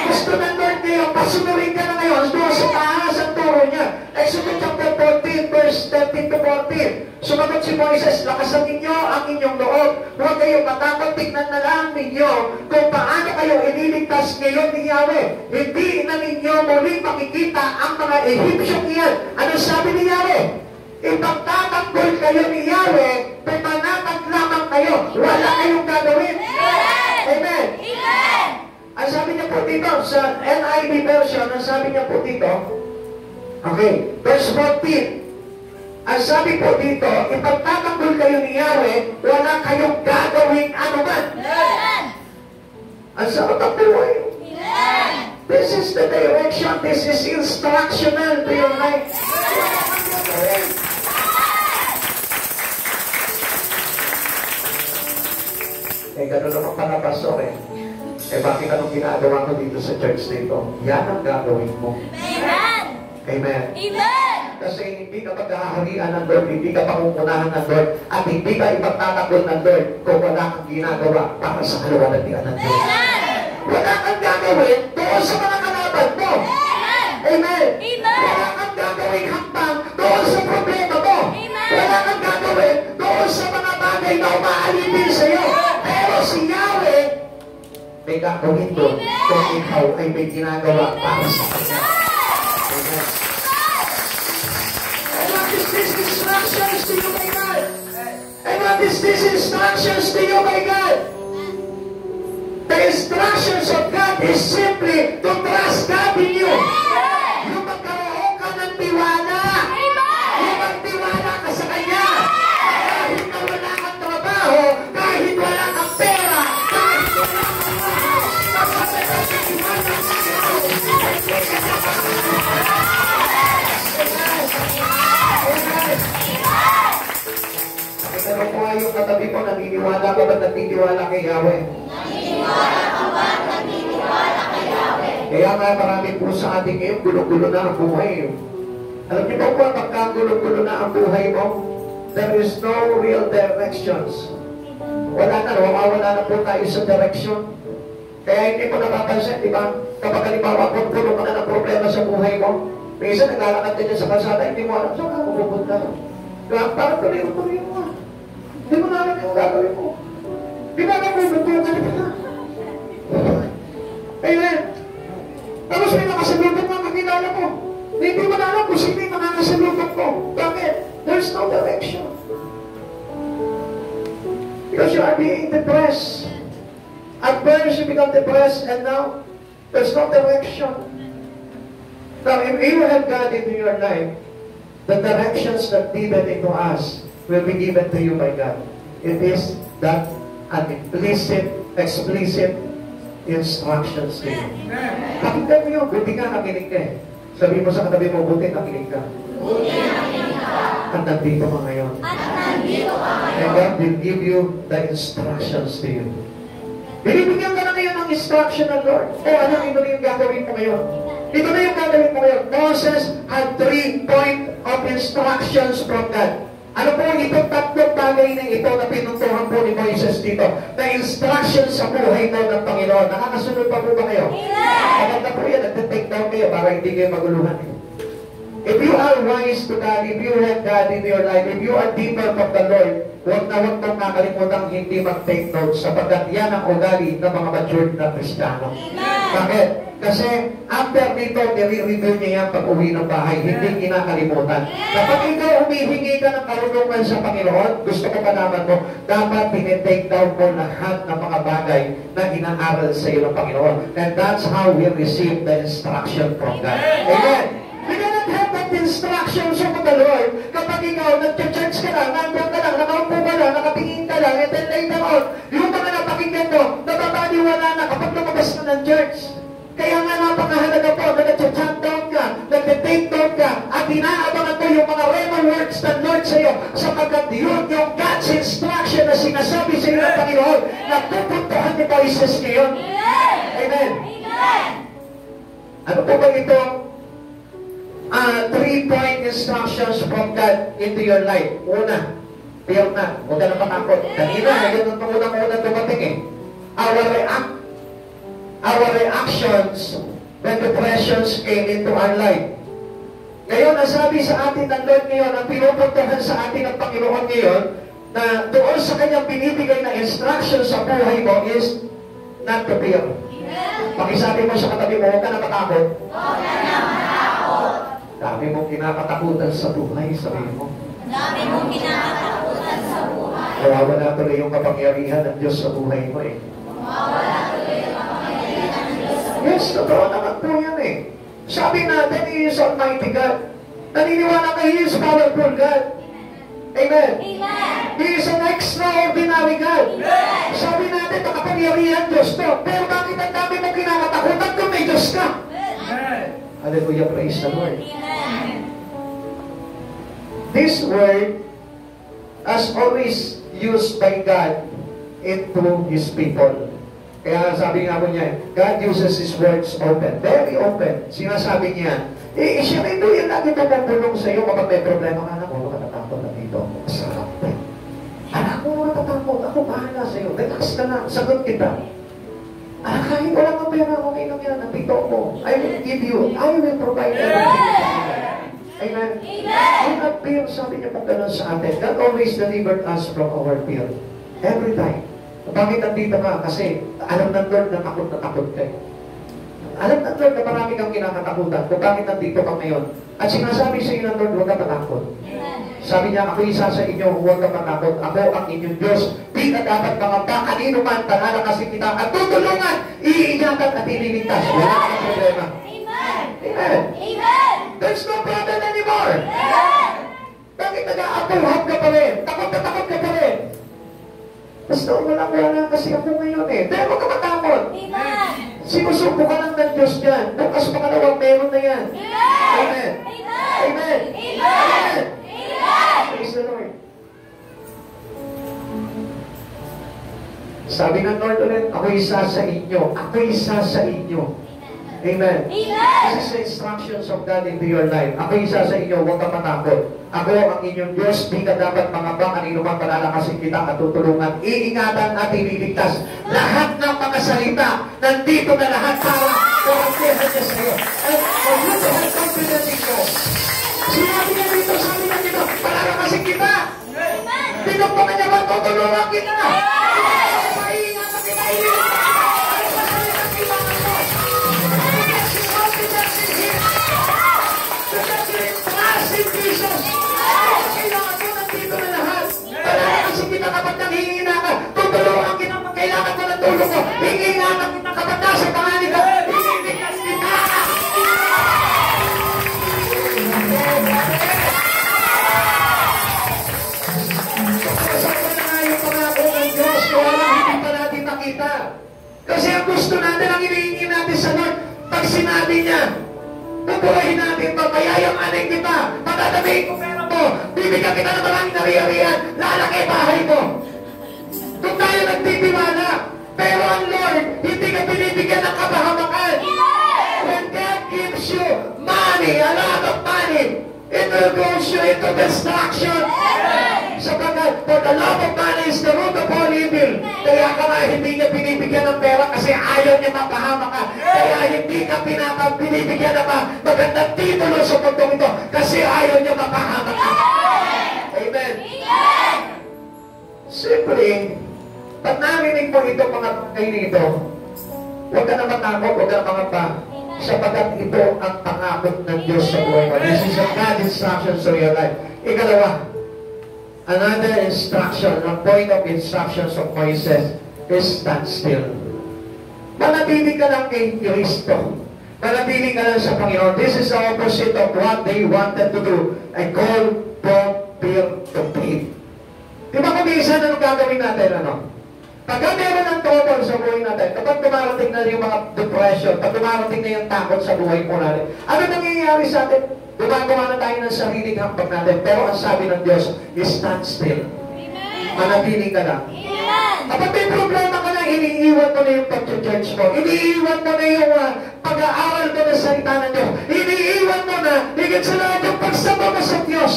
[SPEAKER 1] Gusto ng Lord ngayon, pasunurin ka na ngayon doon sa taas ang turo niya. Exodus chapter 14, verse 13 to 14. Sumagot si Moises, lakasan ninyo ang inyong loob. Huwag kayong matakot, tignan na lang ninyo kung paano kayo ililigtas ngayon ni Yahweh. Hindi na ninyo muling makikita ang mga Egyptian iyan. Ano sabi ni Yahweh? Ipagtatanggol kayo ni Yahweh, pamanatag lamang kayo. Wala kayong gagawin. Amen. Amen. Ang sabi niya po dito, sa NIV version, ang sabi niya po dito, okay, verse 14, ang sabi po dito, ipagtatanggol kayo ni Yahweh, wala kayong gagawin anuman. Ang sabi ng buhay. This is the direction, this is instructional to your life. Eh, gano'n naman pala, Pastor eh. Eh, bakit anong ginagawa ko dito sa church dito? Yan ang gagawin mo.
[SPEAKER 2] Amen.
[SPEAKER 1] Amen.
[SPEAKER 2] Amen.
[SPEAKER 1] Kasi hindi ka paghaharian ng Lord, hindi ka pangungunahan ng Lord, at hindi ka ipagtatanggol ng Lord kung wala kang ginagawa para sa kaluwalhatian ng Diyos. Wala kang gagawin doon sa mga kalaban mo. Amen. Wala kang gagawin hanggang doon sa problema mo. Wala kang gagawin doon sa mga bagay na umaalipin sa iyo. Pero si Yahweh, may gagawin doon kung ikaw ay may ginagawa para sa Kanya. Amen. And what is these instructions to you, my God? And what is these instructions to you, my God? The instructions of God is simply to trust God in you. Yung magkaroon ka ng tiwala. Yung magtiwala ka sa Kanya. Kahit na wala kang trabaho, kahit wala kang pera, kahit wala kang trabaho, kapag nagtitiwala ka sa Pero kung yung katabi ko, naniniwala ka ba nagtitiwala kay Yahweh? Naniniwala ka ba nagtitiwala kay Yahweh? Kaya nga marami po sa ating ngayon, gulo-gulo na ang buhay. Alam niyo ba po, pagka gulo-gulo na ang buhay mo, there is no real directions. Wala na, wala na po tayo sa direction. Kaya hindi mo napapansin, di ba? Kapag halimbawa, kung gulo ka na ng problema sa buhay mo, minsan naglalakad ka dyan sa kalsada, hindi mo alam, saan ka pupunta? Parang tuloy mo. Hindi mo na alam yung gagawin mo. Di ba alam mo, magbubukan ka na. Amen. Tapos may nakasalutan mga kakilala mo. Hindi mo na alam kung sino yung nakakasalutan ko. Bakit? There's no direction. Because you are being depressed. At first you become depressed and now there's no direction. Now, if you have God into your life, the directions that given into us will be given to you by God. It is that an implicit, explicit instructions to you. Pakinggan mo yun, buti nga nakinig ka eh. Sabi mo sa katabi mo, buti nakinig ka. At nandito ka ngayon. And God will give you the instructions to you. Binibigyan ka na ngayon ng instruction ng Lord. O ano yung gagawin mo ngayon? Ito na yung gagawin mo ngayon. Moses had 3 points of instructions from God. Ano po itong tatlong bagay na ito na pinuntuhan po ni Moises dito? Na instruction sa buhay mo ng Panginoon. Nakakasunod pa po ba kayo? Maganda po yan. Nag-take down kayo para hindi kayo maguluhan. If you are wise to God, if you have God in your life, if you are deeper from the Lord, huwag mong kakalimutan hindi mag-take notes sapagkat yan ang ugali ng mga matured na Kristiyano. Bakit? Kasi after dito, nire-review niya yan pag uwi ng bahay, hindi kinakalimutan. Kapag ikaw humihingi ka ng karunungan sa Panginoon, gusto ko malaman mo, dapat tinitake down mo lahat ng mga bagay na inaaral sa iyo ng Panginoon. And that's how we receive the instruction from God. Amen? We cannot have that instructions from the Lord kapag ikaw nag-church ka lang, nandang ka lang, nakaupo ka lang, nakatingin ka lang, and then later on, yung mga napakinggan mo, napapaniwala na kapag lumabas na ng church. Kaya nga napakahalaga po na nag-chat down ka, nag-take down ka, at inaabangan mo yung mga rema words ng Lord sa iyo, sapagkat yun yung God's instruction na sinasabi sa iyo ng Panginoon na pupuntahan ni Moises ngayon. Amen. Ano po ba itong 3-point instructions from God into your life? Una, fear na. Huwag ka na matakot. Kanina, ganun itong unang-unang dumating eh. Our reactions when depressions came into our life. Ngayon, nasabi sa atin ng Lord ngayon, ang pinupuntahan sa atin ng Panginoon ngayon, na doon sa kanyang binibigay na instruction sa buhay mo is not to fear. Pakisabi mo sa katabi mo, huwag ka na matakot. Huwag ka na matakot. Dami mong kinakatakutan sa buhay, sabihin mo. Dami mong kinakatakutan sa buhay. Nawawala tuloy yung kapangyarihan ng Diyos sa buhay mo eh. Nawawala tuloy yung kapangyarihan ng Diyos sa buhay mo. Yes, totoo naman po yan eh. Sabi natin, He is Almighty God. Naniniwala ka, He is powerful God. Amen. He is an extraordinary God. Sabi natin, makapangyarihan Diyos to. Pero bakit ang dami mong kinakatakutan kung may Diyos ka? Hallelujah, praise the Lord. This word as always used by God into His people. Kaya sabi nga po niya, God uses His words open, very open. Sinasabi niya, siya rin doon yung lagi tumutulong sa iyo kapag may problema ka na, huwag ka natatakot na dito. Masarap eh. Anak mo, huwag natatakot, ako bahala sa iyo. Relax ka na, sagot kita. Kahit wala kang pera, okay lang yan, nandito ko. I will give you, I will provide everything. Amen. Do not fear, sabi niya pong gano'n sa atin. God always delivered us from our fear. Every time. Bakit nandito ka? Kasi alam ng Lord na takot kayo. Alam ng Lord na marami kang kinakatakutan kung bakit nandito ka ngayon. At sinasabi sa inyo ng Lord, huwag ka matakot. Sabi niya, ako isa sa inyo, huwag ka matakot. Ako ang inyong Diyos. Di ka dapat mangamba, kanino man, panala kasi kita. At tutulungan, iingatan at ililigtas. Wala kang problema. Amen. There's no problem anymore. Bakit nag-aapuhap ka pa rin? Takot na takot ka pa rin. Basta wala kasi ako ngayon eh. Dahil huwag ka matakot. Sinusuko ka lang ng Diyos dyan. Bukas pangalawang meron na yan. Amen. Amen. Amen. Praise the Lord. Sabi ng Lord ulit, ako isa sa inyo. Ako isa sa inyo. Amen. This is the instructions of God into your life. Ako isa sa inyo, huwag ka matakot. Ako ang inyong Diyos, di ka dapat mangamba, kanino man palalakasin kita at tutulungan. Iingatan at ililigtas. Lahat ng mga salita, nandito na lahat para kumplehan niya sa iyo. And for you to have confidence in God. Sinabi niya dito, sabi niya dito, palalakasin kita. Di tinutulungan niya ba? Tutulungan kita! Maingat na kinainin! Ay, masaya na kailangan mo! Kasi confidence in Him! Kasi trust in Jesus! Kailangan mo nandito na lahat! Wala kasi kita kapag nanghihina ka, tutulungan kita pag kailangan mo ng tulong mo! Hingingatan kita kapag nasa panganin ka! Hinihigas kita! Kasi ang gusto natin, ang hinihingi natin sa Lord, pag sinabi niya, bubuhayin natin ito, mayayamanin kita, matatabihin ko pera mo, bibigyan kita ng maraming nari-arian, lalaki bahay mo. Kung tayo nagtitiwala, pero ang Lord, hindi ka binibigyan ng kabahamakan. When God gives you money, a lot of money, it will go you into destruction. Sapagkat, for the love of money is the root of all evil. Kaya ka nga hindi niya binibigyan ng pera kasi ayaw niya mapahama ka. Kaya hindi ka binibigyan ng magandang titulo sa mundong ito kasi ayaw niya mapahama ka. Amen. Siyempre, pag narinig mo ito mga bagay nito, huwag ka na matakot, huwag ka na mangamba. Sapagkat ito ang pangakot ng Diyos sa buhay mo. This is a God's instruction to your life. Ikalawa, another instruction, a point of instructions of Moises is stand still. Manatili ka lang kay Kristo. Manatili ka lang sa Panginoon. This is the opposite of what they wanted to do. I call from fear to faith. Di ba kung minsan ano gagawin natin, ano? Pagka meron ng trouble sa buhay natin, kapag dumarating na yung mga depression, pag dumarating na yung takot sa buhay po natin, ano nangyayari sa atin? Gumagawa na tayo ng sariling hambag natin. Pero ang sabi ng Diyos is stand still. Manatili ka lang. Kapag may problema ka na, iniiwan mo na yung pag-judge mo. Iniiwan mo na yung pag-aaral mo ng salita ng Diyos. Iniiwan mo na, higit sa lahat yung pagsama mo sa Diyos.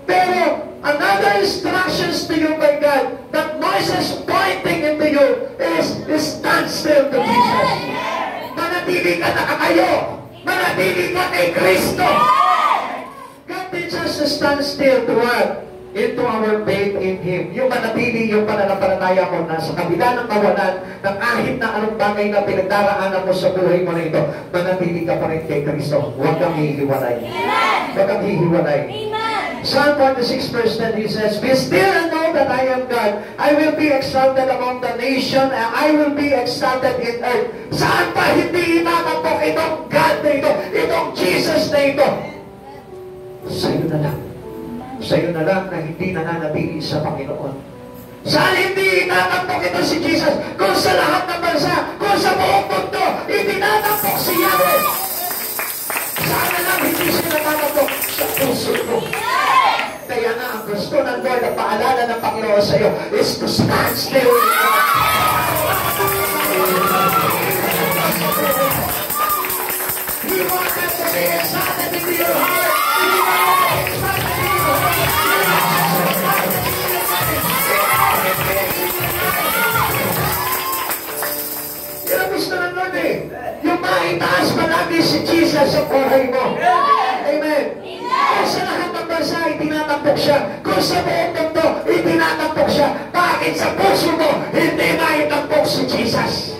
[SPEAKER 1] Pero, another instructions to you by God that Moses pointing into you is stand still to Jesus. Manatili ka nakakayo. Manatili ka kay Kristo. God teaches us to stand still to what? Into our faith in Him. Yung manatili, yung pananampalataya mo na sa kabila ng kawalan, na kahit na anong bagay na pinagdaraanan mo sa buhay mo na ito, manatili ka pa rin kay Kristo. Huwag kang hihiwalay. Huwag kang hihiwalay. Psalm 46 verse 10, he says, be still and know that I am God. I will be exalted among the nation and I will be exalted in earth. Saan pa hindi itatapok itong God na ito, itong Jesus na ito? Sa'yo na lang. Sa'yo na lang na hindi nananabili sa Panginoon. Saan hindi itatapok ito si Jesus? Kung sa lahat ng bansa, kung sa buong mundo, itinatapok si Yahweh. Saan na lang hindi siya natatapok? Sa puso mo. Kaya nga, ang gusto ng Lord na paalala ng Panginoon sa iyo is to stand still. He wants us to be exalted into your heart. He wants us to be exalted into your heart. Yan ang gusto ng Lord eh. Yung maitaas palagi si Jesus sa buhay mo. Amen. Kung sa lahat ng bansa, itinatampok siya. Kung sa buong mundo, itinatampok siya. Bakit sa puso mo, hindi naitampok si Jesus?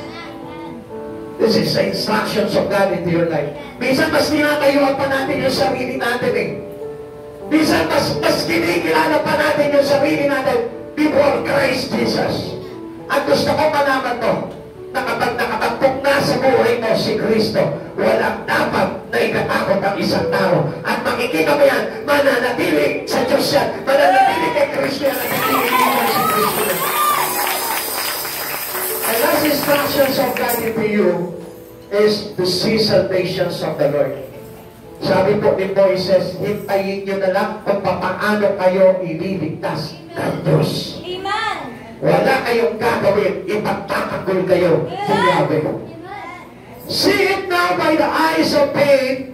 [SPEAKER 1] This is the instructions of God into your life. Minsan mas tinatayuan pa natin yung sarili natin eh. Minsan mas kinikilala pa natin yung sarili natin before Christ Jesus. At gusto ko malaman to, na kapag nakatampok na sa buhay mo si Kristo, walang dapat na ikatakot ang isang tao. At makikita mo yan, mananatili sa Diyos yan, mananatili kay Kristo yan, at hindi si Kristo yan. And last instructions of God into you is to see salvations of the Lord. Sabi po ni Moises, hintayin nyo na lang kung paano kayo ililigtas ng Diyos. Wala kayong gagawin, ipagtatanggol kayo sa Yahweh. See it now by the eyes of faith.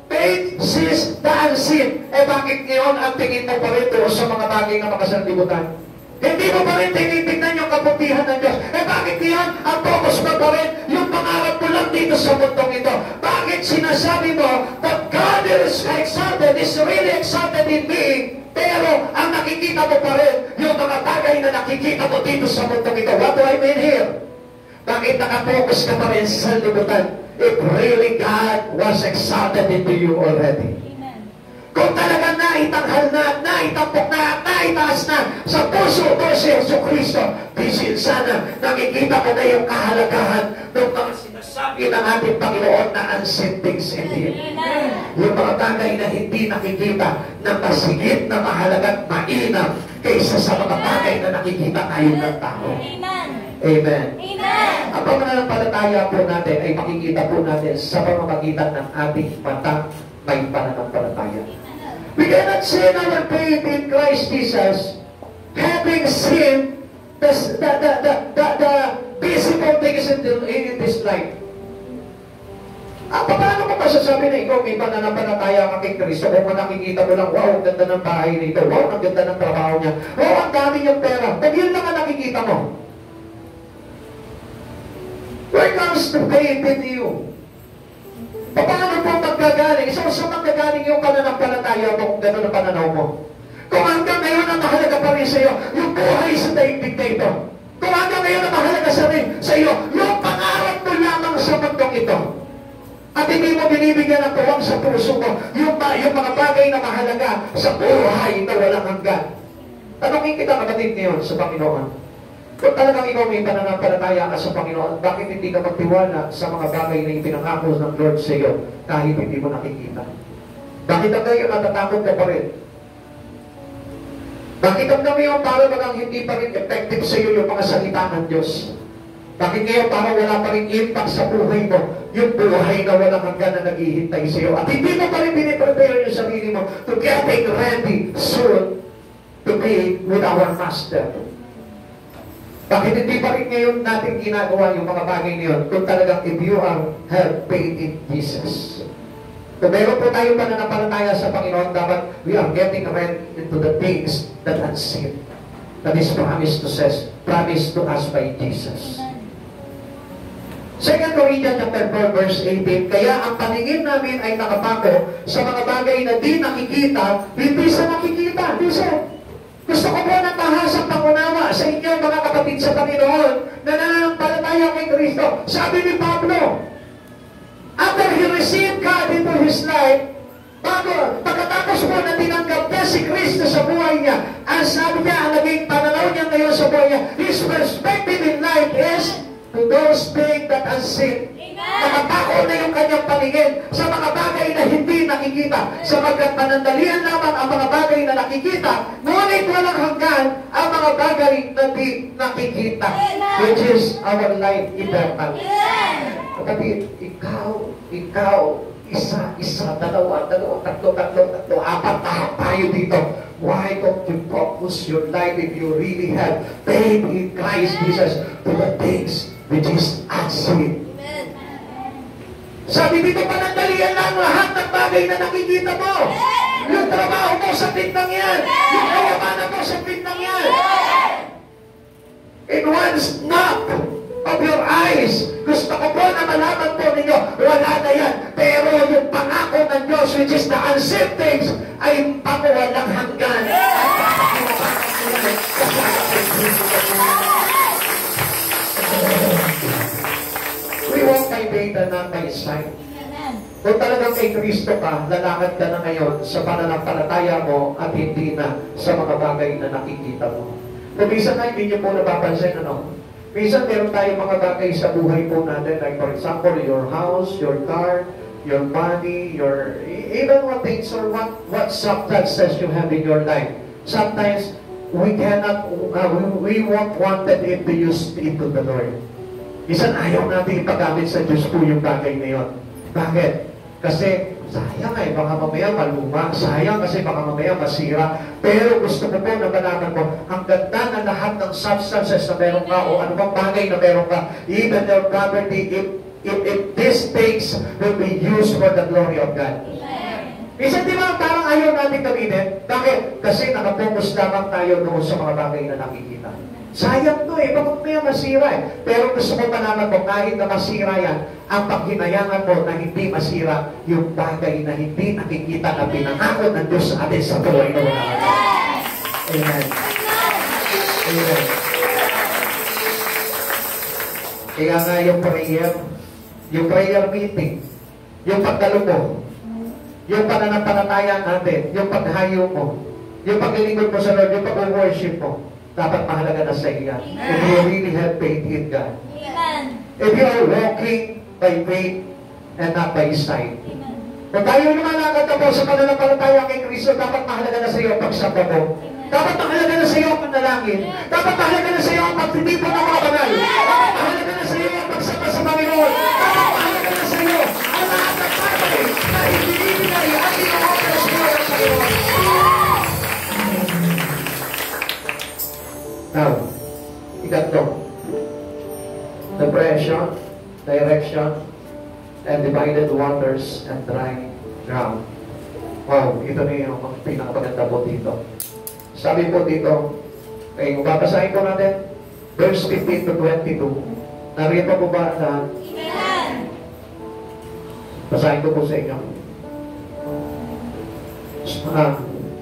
[SPEAKER 1] Faith sees the unseen. Eh bakit ngayon ang tingin mo pa rin doon sa mga bagay na makasanlibutan? Hindi mo pa rin tinitignan yung kabutihan ng Diyos. Eh bakit ngayon ang focus mo pa rin yung pangarap mo lang dito sa mundong ito? Bakit sinasabi mo that God is exalted, is really exalted in me? Pero ang nakikita mo pa rin, yung mga bagay na nakikita mo dito sa mundong ito. What do I mean here? Bakit nakapokus ka pa rin sa libutan? If really God was exalted into you already.
[SPEAKER 2] Amen.
[SPEAKER 1] Kung talaga naitanghal na, naitampok na, naitaas na sa puso ko si Yesu Cristo, bisin sana nakikita ko na yung kahalagahan ng mga sinasabi ng ating Panginoon na unseen things in Him.
[SPEAKER 2] Amen.
[SPEAKER 1] Yung mga bagay na hindi nakikita na masigit na mahalaga at mainam kaysa sa mga bagay na nakikita tayo ng tao.
[SPEAKER 2] Amen.
[SPEAKER 1] Amen.
[SPEAKER 2] Amen.
[SPEAKER 1] Ang pananampalataya po natin ay makikita po natin sa pamamagitan ng ating mata may pananampalataya. We cannot sin our faith in Christ Jesus having seen the visible things in this life. Paano mo masasabi na ikaw may pananampalataya ka kay Kristo kung nakikita mo lang, wow, ang ganda ng bahay nito, wow, ang ganda ng trabaho niya, wow, ang dami niyang pera. Pag yun lang ang nakikita mo. Where comes the faith in you? Paano po magkagaling? Saan magkagaling yung pananampalataya mo kung gano'n ang pananaw mo? Kung hanggang ngayon ang mahalaga pa rin sa iyo, yung buhay sa daigdig na ito. Kung hanggang ngayon ang mahalaga sa iyo, yung pangarap mo lamang sa mundong ito. At hindi mo binibigyan ng tuwang sa puso mo, yung mga bagay na mahalaga sa buhay na walang hanggan. Tanungin kita kapatid ngayon sa Panginoon. Kung talagang ikaw may pananampalataya ka sa Panginoon, bakit hindi ka magtiwala sa mga bagay na ipinangako ng Lord sa iyo kahit hindi mo nakikita? Bakit ang ngayon natatakot ka pa rin? Bakit ang ngayon para bagang hindi pa rin effective sa iyo yung mga salita ng Diyos? Bakit ngayon para wala pa rin impact sa buhay mo, yung buhay na walang hanggan na naghihintay sa iyo? At hindi mo pa rin piniprepare yung sarili mo to getting ready soon to be with our Master. Bakit hindi pa rin ngayon natin ginagawa yung mga bagay na yun kung talagang if you have faith in Jesus? Kung meron po tayo pananampalataya sa Panginoon, dapat we are getting ready into the things that unseen. That is promised to us by Jesus. 2 Corinthians chapter 4 verse 18, kaya ang paningin namin ay nakapako sa mga bagay na di nakikita, hindi sa nakikita. Gusto ko po ng tahasang pangunawa sa inyo mga kapatid sa Panginoon na nananampalataya kay Kristo. Sabi ni Pablo, after he received God into his life, pagkatapos po na tinanggap niya si Kristo sa buhay niya, ang sabi niya, ang naging pananaw niya ngayon sa buhay niya, his perspective in life is to those things that unseen. Nakapako na yung kanyang paningin sa mga bagay na hindi nakikita. Sapagkat panandalian lamang ang mga bagay na nakikita, ngunit walang hanggan ang mga bagay na di nakikita, which is our life eternal. Kapatid, ikaw, isa, dalawa, tatlo, apat tayo dito. Why don't you focus your life if you really have faith in Christ Jesus to the things which is unseen? Sabi dito, panandalian lang lahat ng bagay na nakikita mo. Yung trabaho mo sa tingnan yan. Yung kayamanan mo sa tingnan yan. In one snap of your eyes, gusto ko po na malaman po ninyo, wala na yan. Pero yung pangako ng Diyos, which is the unseen things, ay panguwalang hanggan. We walk by faith and not by sight. Kung talagang kay Kristo ka, lalakad ka na ngayon sa pananampalataya mo at hindi na sa mga bagay na nakikita mo. Kung minsan na hindi niyo po napapansin, minsan meron tayong mga bagay sa buhay po natin, like for example, your house, your car, your money, even what things or what substances you have in your life. Sometimes, we won't want it to use it to the Lord. Minsan ayaw natin ipagamit sa Diyos po yung bagay na yun. Bakit? Kasi sayang baka mamaya maluma. Sayang kasi baka mamaya masira. Pero gusto ko po na malaman mo, ang ganda na lahat ng substances na meron ka o ano bang bagay na meron ka, even your property, if these things will be used for the glory of God. Minsan di ba parang ayaw natin gamitin? Bakit? Kasi nakapokus lamang tayo doon sa mga bagay na nakikita. Sayang to eh, bakit kaya masira eh? Pero gusto ko malaman mo, kahit na masira yan, ang paghinayangan mo na hindi masira, yung bagay na hindi nakikita na pinangako ng Diyos sa atin sa buhay na wala. Amen. Amen. Kaya nga yung prayer meeting, yung pagdalo mo, yung pananampalataya natin, yung paghayo mo, yung paglilingkod mo sa Lord, yung pag-worship mo, dapat mahalaga na sa iyo. If you really have faith in God.
[SPEAKER 2] Amen.
[SPEAKER 1] If you are walking by faith and not by sight.
[SPEAKER 2] Amen.
[SPEAKER 1] Kung tayo lumalakad na po sa pananampalataya kay Kristo, dapat mahalaga na sa iyo ang pagsamba mo. Dapat mahalaga na sa iyo ang panalangin. Dapat mahalaga na sa iyo ang pagtitipon ng mga banal. Dapat mahalaga na sa iyo ang pagsamba sa Panginoon. Dapat mahalaga na sa iyo ang lahat ng bagay na ibinibigay at ino-offer sa iyo ng Panginoon. Now, ikatlo, depression, direction, and divided waters and dry ground. Wow, ito na yung pinakapaganda po dito. Sabi po dito, babasahin po natin, verse 15 to 22. Nariyan pa po ba na?
[SPEAKER 2] Amen.
[SPEAKER 1] Basahin ko po sa inyo.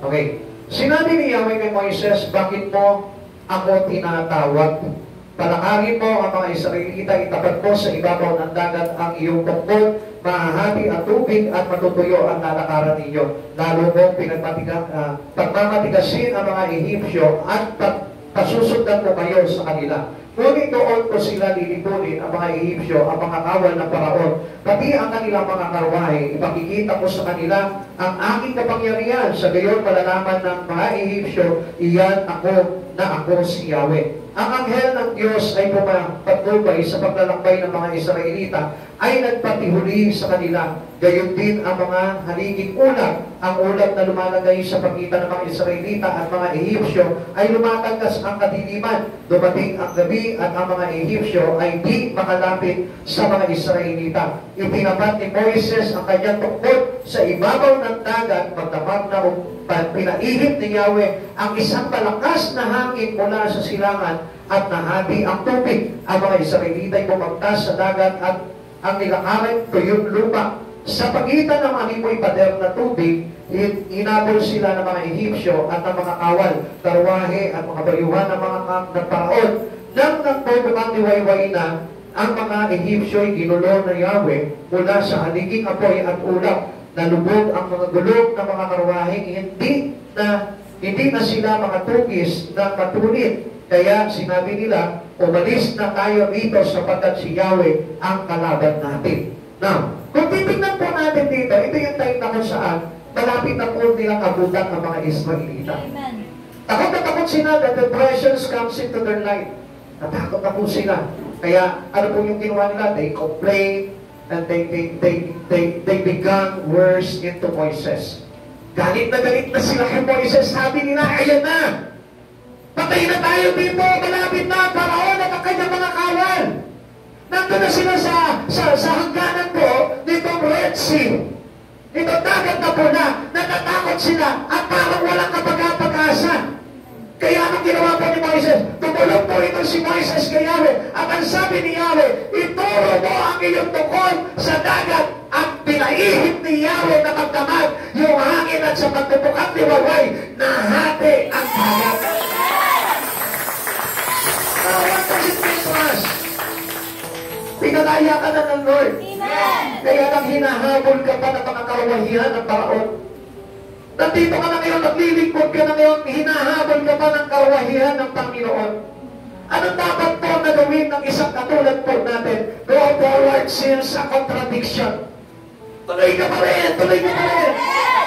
[SPEAKER 1] Okay. Sinabi ni Yahweh kay Moises, bakit mo ako tinatawag? Palakarin mo ang mga Israelita, itapat mo sa ibabaw ng dagat ang iyong tungkol, mahahati ang tubig at matutuyo ang lalakaran ninyo. Lalo mong pagmamatigasin ang mga Ehipsyo at pasusundan mo kayo sa kanila. Ngunit doon ko sila lilipunin, ang mga Ehipsyo, ang mga kawal ng Paraon, pati ang kanilang mga karwahe. Ipakikita ko sa kanila ang aking kapangyarihan. Sa gayon malalaman ng mga Ehipsyo, iyan ako na ako si Yahweh. Ang anghel ng Diyos ay pumapatnubay sa paglalakbay ng mga Israelita, ay nagpatihuli sa kanila. Gayon din ang mga haliging ulam. Ang ulam na lumalagay sa pagitan ng mga Israelita at mga Ehipsyo ay lumatagkas ang kadiliman. Dumating ang gabi at ang mga Ehipsyo ay di makalapit sa mga Israelita. Itinapat ni Moises ang kanyang tungkod sa ibabaw ng dagat, magdamag na pinaihip ni Yahweh ang isang malakas na hangin mula sa silangan at nahati ang tubig. Ang mga Israelita ay bumagtas sa dagat at ang nilakaran tuyong lupa. Sa pagitan ng animoy pader na tubig, inabol sila ng mga Ehipsyo at ng mga kawal, karwahe at mga bayuhan ng mga Paraon. Nang nagpupukang liwayway na, ang mga Ehipsyo ay ginulo na Yahweh mula sa haliging apoy at ulap. Nalubog ang mga gulog ng mga karwaheng hindi na sila mga tugis na matulit. Kaya sinabi nila, umalis na tayo dito sapagkat si Yahweh ang kalaban natin. Now, kung titignan po natin dito, ito yung time na kung saan malapit na po nilang abutan ang mga Israelita.
[SPEAKER 2] Amen.
[SPEAKER 1] Takot na takot sila that the pressures comes into their life. Natakot na po sila. Kaya ano po yung ginawa nila? They complain and they began worse into Moises. Galit na sila kay Moises. Sabi nila, ayan na! Patay na tayo dito! Malapit na! Paraon at ang kanyang mga kawal! Nandun na sila sa hangganan po nitong Red Sea. Ito dagat na po na natatakot sila at parang walang kapag-asa. Kaya anong ginawa po ni Moises? Tumulong po ito si Moises kay Yahweh. At ang sabi ni Yahweh, ituro mo ang iyong tungkol sa dagat at pinaihip ni Yahweh na magdamag yung hangin at sa pagpupukang liwaway nahati ang dagat. What does it mean to us? Pinalaya ka na ng Lord.
[SPEAKER 2] Amen.
[SPEAKER 1] Kaya nang hinahabol ka pa ng mga kawahihan ng Paraon. Nandito ka na ngayon, naglilingkod ka na ngayon, hinahabol ka pa ng kawahihan ng Panginoon. Anong dapat po na gawin ng isang katulad po natin? Go forward since a contradiction. Tuloy ka pa rin, tuloy ka pa rin.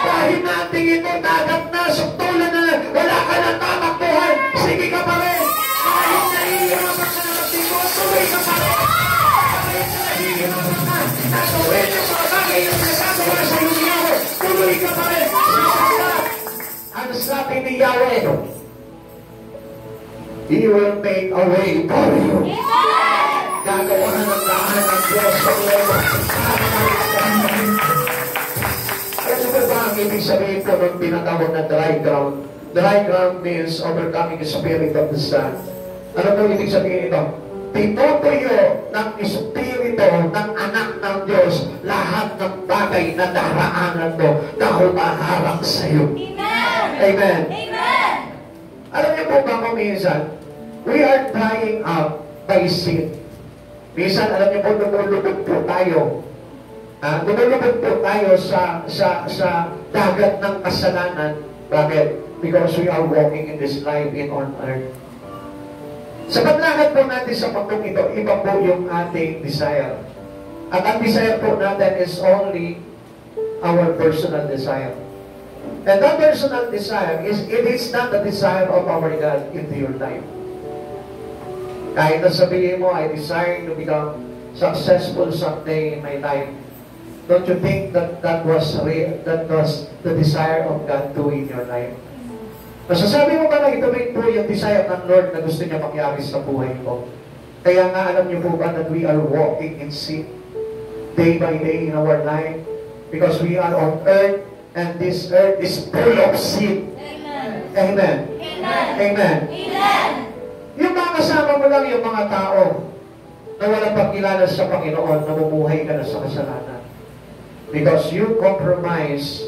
[SPEAKER 1] Dahil natin ito, dagat na, suktulan na, wala ka na tamakbuhan, sige ka pa rin. Dahil nahihirapan ka na natin, tuloy ka pa rin. Dahil nahihirapan ka, nagawin yung mga bagay na nagagawa sa iyo ni Yahweh, tuloy ka pa rin. Ang sabi ni Yahweh, He will make a way for you. Gagawa ng daan ng Diyos sa iyo. Ano ba ang ibig sabihin ko nung tinatawag na dry ground? Dry ground means overcoming the spirit of the sun. Ano po ibig sabihin ito? Tinutuyo ng Espiritu ng Anak ng Diyos lahat ng bagay na daraanan mo na humaharang sa iyo.
[SPEAKER 2] Amen.
[SPEAKER 1] Amen.
[SPEAKER 2] Amen.
[SPEAKER 1] Alam niyo po ba kung minsan, we are drying out by sin. Minsan, alam niyo po, lumulubog po tayo. Lumulubog po tayo sa dagat ng kasalanan. Bakit? Because we are walking in this life in on earth. Sa paglakad po natin sa pagkong ito, iba po yung ating desire. At ang desire po natin is only our personal desire. And that personal desire it is not the desire of our God into your life. Kahit na sabihin mo, I desire to become successful someday in my life, don't you think that was the desire of God too in your life? Masasabi mo ba na ito rin po yung desire ng Lord na gusto niya mangyari sa buhay ko? Kaya nga alam niyo po ba that we are walking in sin day by day in our life because we are on earth and this earth is full of sin.
[SPEAKER 2] Amen.
[SPEAKER 1] Amen.
[SPEAKER 2] Amen.
[SPEAKER 1] Amen.
[SPEAKER 2] Amen.
[SPEAKER 1] Yung mga kasama mo lang yung mga tao na walang pagkilala sa Panginoon, namumuhay ka na sa kasalanan. Because you compromise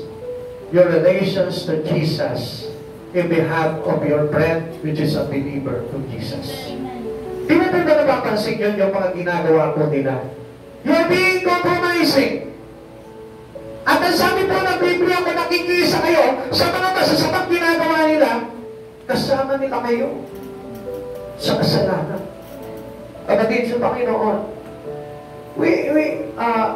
[SPEAKER 1] your relations to Jesus in behalf of your friend which is a believer to Jesus. Di ba ba napapansin yun yung mga ginagawa po nila? You're being compromising. At ang sabi po ng Biblia, kung nakikisa kayo sa mga masasamang ginagawa nila, kasama nila kayo sa kasalanan. Kapatid sa Panginoon,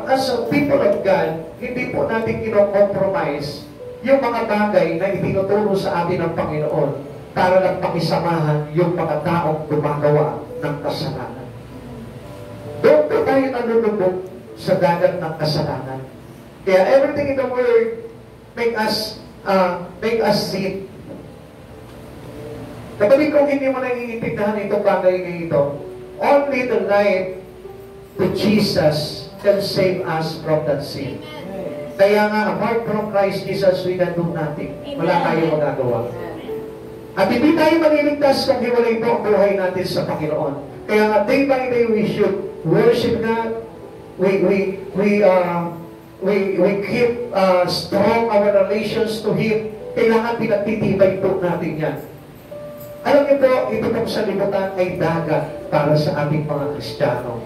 [SPEAKER 1] as a people of God, hindi po natin kino-compromise yung mga bagay na itinuturo sa atin ng Panginoon para lang pakisamahan yung mga taong gumagawa ng kasalanan. Doon po tayo nalulubog sa dagat ng kasalanan. Kaya everything in the Word make us sin. Kapag kung hindi mo naiintindihan itong bagay na ito, only the life to Jesus can save us from that sin. Kaya nga, apart from Christ Jesus, we can do nothing. Wala tayong magagawa. At hindi tayo maliligtas kung hiwalay po ang buhay natin sa Panginoon. Kaya nga, day by day, we should worship God. We keep strong our relations to Him. Kailangan pinagtitibay po natin yan. Alam niyo po, ito pong salimutan ay dagat para sa ating mga Kristiyano.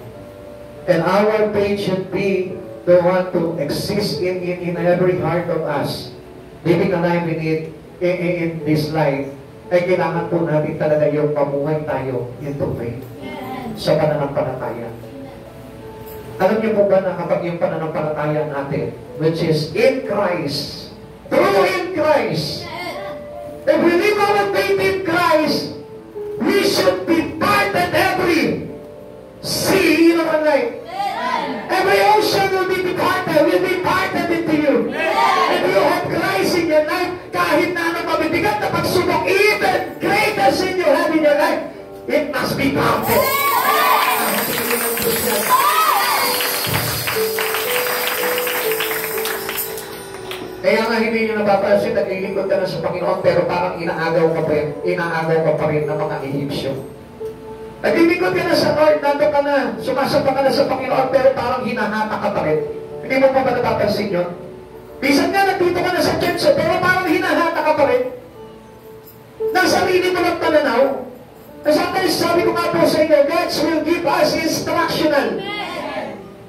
[SPEAKER 1] And our faith should be the one to exist in every heart of us, living a life in this life, ay kailangan po natin talaga yung pamuhay tayo into faith sa pananampalataya. Alam niyo po ba na kapag yung pananampalataya natin, which is in Christ, through in Christ, if we live our faith in Christ, we should be parted every sea in our life. Every ocean will be parted into you. If you have Christ in your life, kahit na anong mabibigat na pagsubok, even greater sin you have in your life, it must be parted. Kaya nga hindi nyo napapansin, naglilingkod ka na sa Panginoon, pero parang inaagaw ka pa rin ng mga Ehipsyo. Naglilingkod ka na sa Lord, nandun ka na, sumasamba ka na sa Panginoon, pero parang hinahata ka pa rin. Hindi mo pa ba napapansin yun? Bisan nga, nandito ka na sa church, pero parang hinahata ka pa rin. Nang sarili mo lang pananaw. Sometimes, sabi ko nga po sa inyo, God will give us instructional.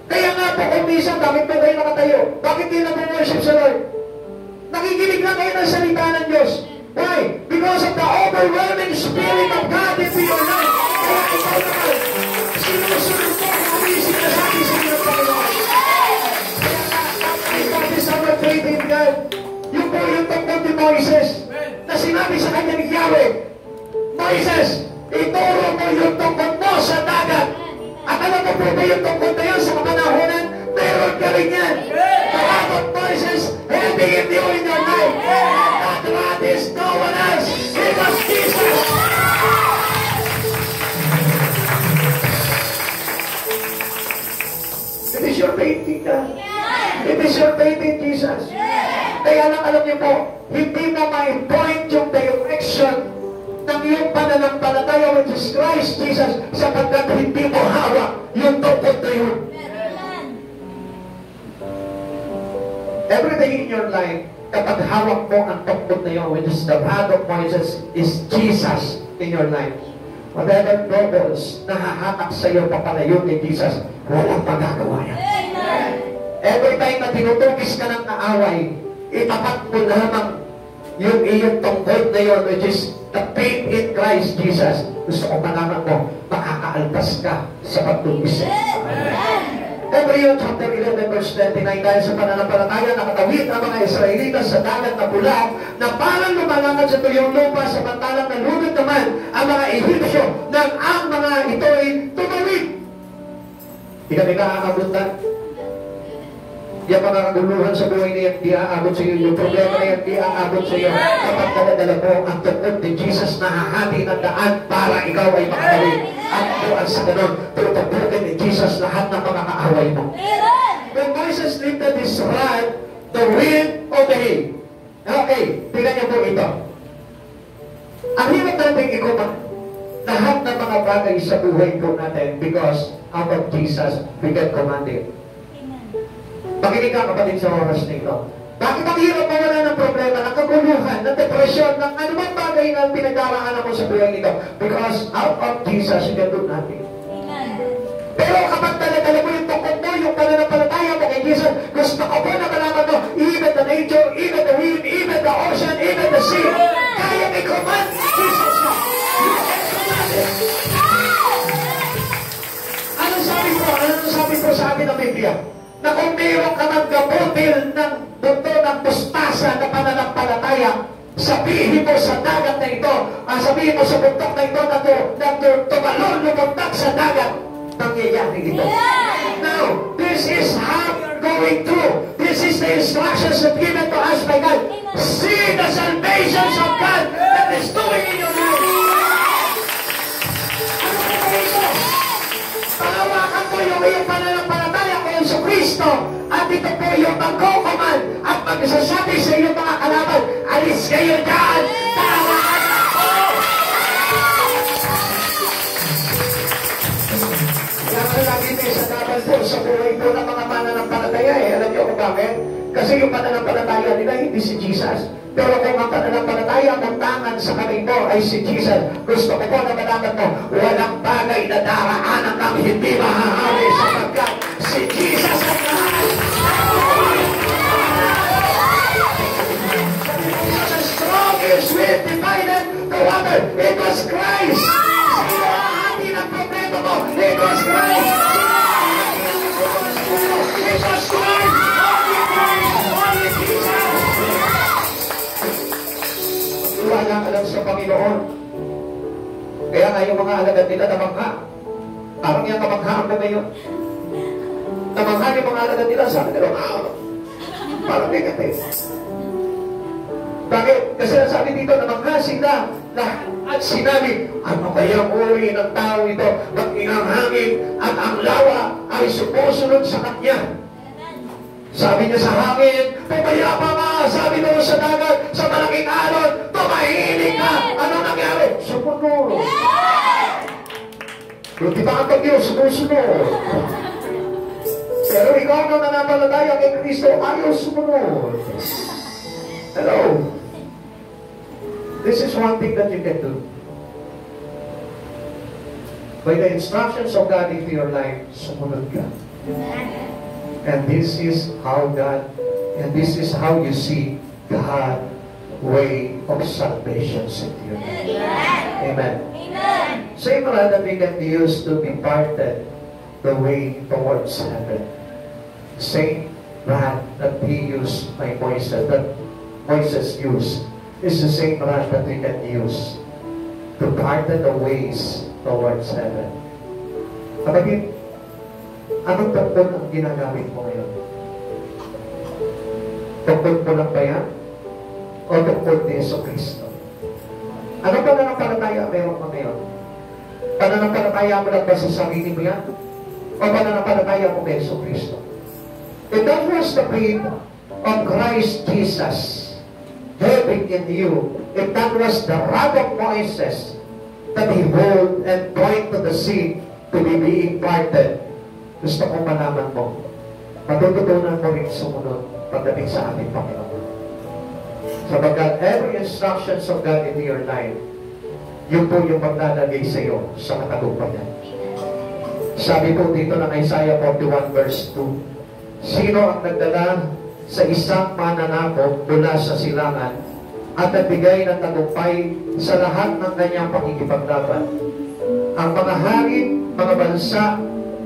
[SPEAKER 1] Kaya nga po, kung minsan, bakit po kayo nakatayo? Bakit hindi na worship sa Lord? Nakikinig lang kayo ng salita ng Diyos. Why? Because of the overwhelming Spirit of God into your life. Kaya ikaw naman, sinusunod po kung ano yung sinasabi sa inyo ng Panginoon. Kaya nga, that is our faith in God. Yung po yung tungkol ni Moises, na sinabi sa kanya ni Yahweh, Moises, ituro mo yung tungkol mo sa dagat. At alam mo po ba yung tungkol na yun sa mga nahunan? Meron ka rin yan. Kapag Moises, helping in you in your life. That God is no one else. It was Jesus. It is your faith in God. It is your faith in Jesus. Kaya lang alam niyo po, hindi na may point yung direction ng iyong pananampalataya which is Christ Jesus, sapagkat hindi mo hawak yung tungkol na yun. Everything in your life, kapag hawak mo ang tungkol na yun, which is the rod of Moses, is Jesus in your life. Whatever troubles na hahatak sa iyo papalayo ni Jesus, walang magagawa yan. Every time na tinutugis ka ng kaaway, itapat mo lamang yung iyong tungkol na yun, which is the faith in Christ Jesus. Gusto ko malaman mo, makakaalpas ka sa pagtugis. Hebreo chapter 11 verse 29, dahil sa pananampalataya nakatawid ang mga Israelitas sa dagat na pula na parang lumalakad sa tuyong lupa, samantalang nalunod naman ang mga Ehipsyo nang ang mga ito ay tumawid. Di kami kaaabutan. Yung mga kaguluhan sa buhay na yan, di aabot sa iyo. Yung problema na yan, di aabot sa iyo. Kapag daladala mo ang tungkol ni Jesus na hahati ng daan para ikaw ay makatawid. At doon sa ganun, tutubukin ni Jesus lahat ng mga kaaway mo. When Moses lifted his rod, the wind obeyed. Okay, tingnan niyo po ito. Ang hirap natin ikuman lahat ng mga bagay sa buhay po natin because out of Jesus, we can command it. Makinig ka kapatid sa oras nito. Bakit ang hirap mawala ng problema, ng kaguluhan, ng depresyon, ng anumang bagay na pinagdaraanan mo sa buhay nito? Because out of Jesus, you can do nothing. Pero kapag dala-dala mo yung tungkol mo, yung pananampalataya mo kay Jesus, gusto ko po na malaman mo, even the nature, even the wind, even the ocean, even the sea, kaya may command Jesus na. Ano sabi po sa akin ng Biblia? Na kung mayroon ka ng gabutil ng buto ng mustasa na pananampalataya, sabihin mo sa dagat na ito, sabihin mo sa bundok na ito na tumalon, lumuntak sa dagat, nangyayari ito. Now, this is how you're going through. This is the instructions that given to us by God. See the salvations of God that is doing in your life. Ano ka ba ito? Pahawakan mo yung iyong pananampalataya kay Yesu Cristo. At ito po yung magkukuman at magsasabi sa iyong mga kalaban, alis kayo dyan! Tawakan ako! Kaya lagi may sadaban po sa buhay po ng mga pananampalataya eh. Alam niyo kung bakit? Kasi yung pananampalataya nila hindi si Jesus. Pero kung ang pananampalataya ng tangan sa kamay mo ay si Jesus, gusto ko po na malaman mo, walang bagay na daraanan kang hindi mahahawi sapagkat si Jesus ang lahat. The strongest will divided the water. It was Christ. Sino ang hati ng problema mo? It was Christ. It was Christ. Only Christ. Only Jesus. Wala ka lang sa Panginoon. Kaya nga yung mga alagad nila namangha. Parang yung namanghaan na ngayon. Namangha yung mga alagad nila sa kanila. Parang negative. Bakit? Kasi nasabi dito, namangha sila at sinabi, ano kaya uri ng tao ito? Mag-ingang hangin at ang lawa ay sumusunod sa kanya. Sabi niya sa hangin, pumayapa ka. Sabi doon sa dagat, sa malaking alon, tumahimik ka. Ano nangyari? Sumunod. Buti pa ang bagyo, sumusunod. Pero ikaw na nanampalataya kay Kristo, ayaw sumunod. Hello? This is one thing that you can do. By the instructions of God into your life, sumunod ka. And this is how God, and this is how you see God's way of salvation into your life. Amen. Same rod that we can use to be parted the way towards heaven. Same rod that He used by Moses, that Moses used, is the same rod that we can use to parted the ways towards heaven. Kapagin, anong tungkol ang ginagamit mo ngayon? Tungkol mo lang ba yan? O tungkol ni Yesu Cristo? Ano ba pananampalataya meron mo ngayon? Pananampalataya mo lang ba sa sarili mo yan? O pananampalataya mo kay Yesu Cristo? If that was the faith of Christ Jesus living in you, if that was the rod of Moses that he hold and point to the sea to be being parted. Gusto kong malaman mo, matututunan mo rin sumunod pagdating sa ating Panginoon. Sapagkat every instructions of God in your life, yun po yung maglalagay sa iyo sa katagumpayan. Sabi po dito ng Isaiah 41 verse 2, sino ang nagdala sa isang mananakop mula sa silangan at nagbigay ng tagumpay sa lahat ng kanyang pakikipaglaban? Ang mga hari, mga bansa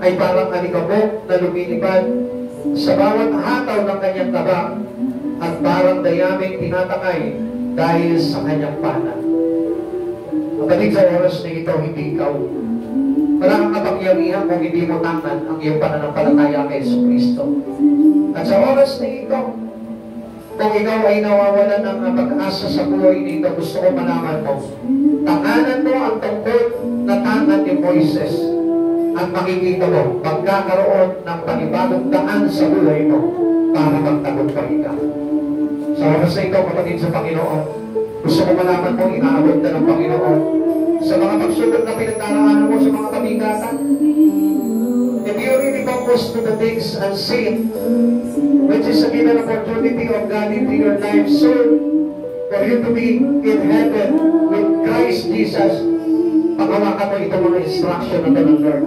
[SPEAKER 1] ay parang alikabok na lumilipad sa bawat hataw ng kanyang tabak at parang dayaming tinatangay dahil sa kanyang pana. Kapatid, sa oras na ito, hindi ikaw. Wala kang kapangyarihan kung hindi mo tangan ang iyong pananampalataya kay Jesucristo. At sa oras na ito, kung ikaw ay nawawalan ng pag-asa sa buhay dito, gusto ko malaman mo, tanganan mo ang tungkol na tangan ni Moises at makikita mo, magkakaroon ng panibagong daan sa buhay mo para magtagumpay ka. Sa oras na ito, kapatid sa Panginoon, gusto ko malaman mo, inaabot na ng Panginoon sa mga pagsubok na pinagdaraanan mo sa mga kabigatan. If you really focus to the things unseen, which is a given opportunity of God into your life soon, for you to be in heaven with Christ Jesus, paghawakan mo itong mga instruction ng Lord.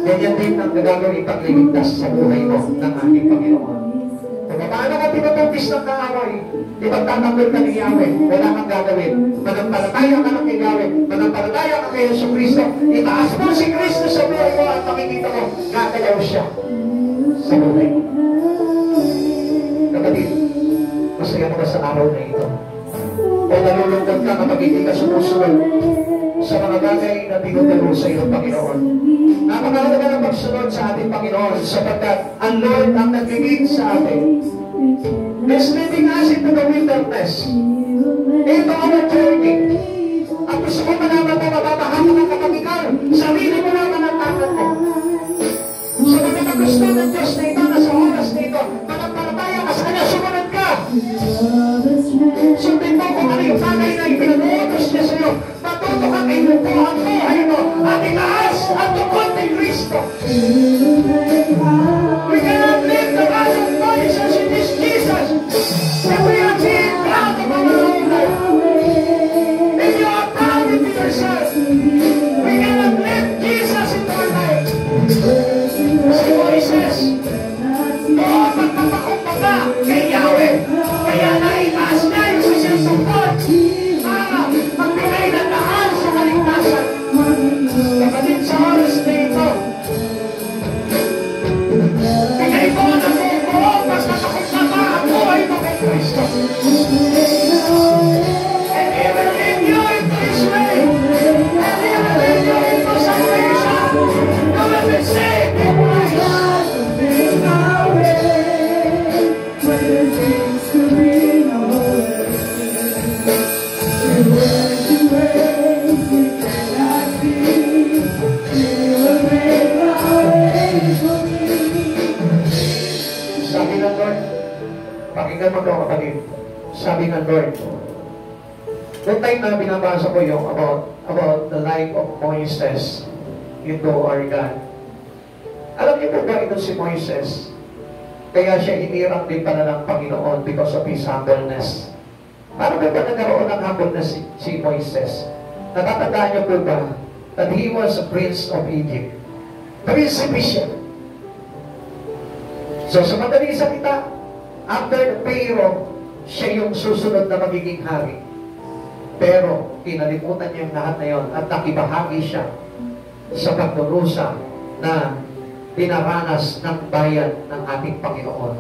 [SPEAKER 1] Ganyan din ang gagawin pagliligtas sa buhay mo ng ating Panginoon. Kung paano ka tinutupis ng kaaway, ipagtatanggol ka ni Yahweh, wala kang gagawin. Manampalataya ka ng kay Yahweh, manampalataya ka kay Jesucristo, itaas mo si Kristo sa buhay mo at makikita mo, gagalaw siya sa buhay mo. Kapatid, masaya mo ba sa araw na ito? O nalulungkot ka kapag hindi ka sumusunod sa mga bagay na tinuturo sa iyong Panginoon? Napakalaga ng pagsunod sa ating Panginoon sapagkat ang Lord ang nag-lead sa atin. He's leading us into the wilderness, into our journey. At gusto ko malaman mo, mababahan mo kapag ikaw, sarili mo naman ang tangan mo. So kung gusto ng Diyos na ito na sa oras na ito, manampalataya ka sa Kanya, sumunod ka. Sundin mo kung ano yung bagay na ipinag-uutos niya sa iyo. Matuto ka kay Lupo ang buhay mo at itaas ang tungkol kay Kristo. We cannot live the life of Moses in this Jesus if we are being proud of our own life. If you are proud of yourself, we cannot live Jesus in our life. Si Moises, magpapakumbaba kay Yahweh, kaya naitaas niya yung kanyang tungkol para magbigay ng daan sa kaligtasan. Kapatid, sa oras na ito, bigay mo ng buo, mas matakumbaba ang buhay mo kay Kristo. And He will lead you into His way. And He will lead you into salvation. You will be saved in Christ. Sabi ng Lord, pakinggan mo ito kapatid. Sabi ng Lord, noong time na binabasa ko yung about the life of Moises into our God. Alam niyo po ba ito si Moises? Kaya siya hinirang din pala ng Panginoon because of his humbleness. Paano ba nagkaroon ng humbleness si Moises? Natatandaan niyo po ba that he was a prince of Egypt? Prinsipe siya. So sa madaling salita, after the Pharaoh, siya yung susunod na magiging hari. Pero kinalimutan niya yung lahat na yon at nakibahagi siya sa pagdurusa na pinaranas ng bayan ng ating Panginoon.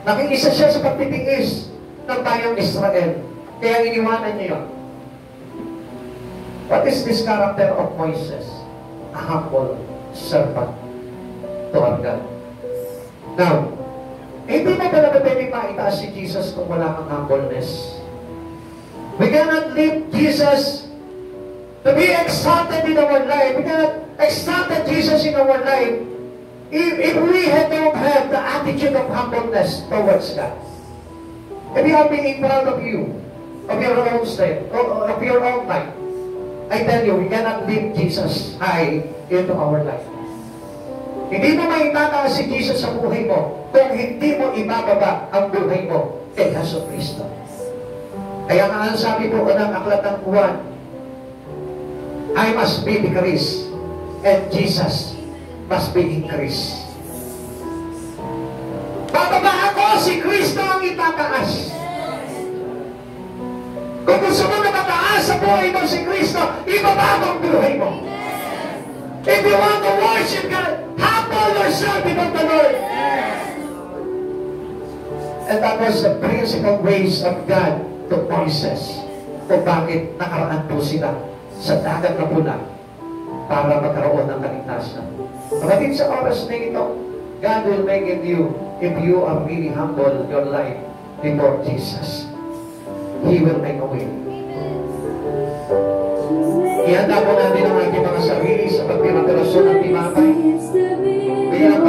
[SPEAKER 1] Nakiisa siya sa pagtitiis ng bayang Israel. Kaya iniwanan niya yun. What is this character of Moises? A humble servant to our God. Now, hindi na talaga pwede maitaas si Jesus kung wala kang humbleness. We cannot leave Jesus to be exalted in our life. We cannot exalt Jesus in our life if we don't have the attitude of humbleness towards God. If you are being proud of you, of your own strength, of your own life, I tell you, we cannot leave Jesus high into our life. Hindi mo maitataas si Jesus sa buhay mo kung hindi mo ibababa ang buhay mo kay Hesus Kristo. Kaya nga ang sabi po ng aklat ng Juan, I must be decreased and Jesus must be increased. Bababa ako, si Kristo ang itataas. Kung gusto mo na mataas sa buhay mo si Kristo, ibaba mo ang buhay mo. If you want to worship God, humble yourself before the Lord. And that was the principal ways of God to Moses kung bakit nakaraan po sila sa dagat na pula para magkaroon ng kaligtasan. Kapatid, sa oras na ito, God will make it you if you are really humble your life before Jesus. He will make a way. Ihanda po natin ang ating mga sarili sa pagpinatirasyon ng timapay. Bilang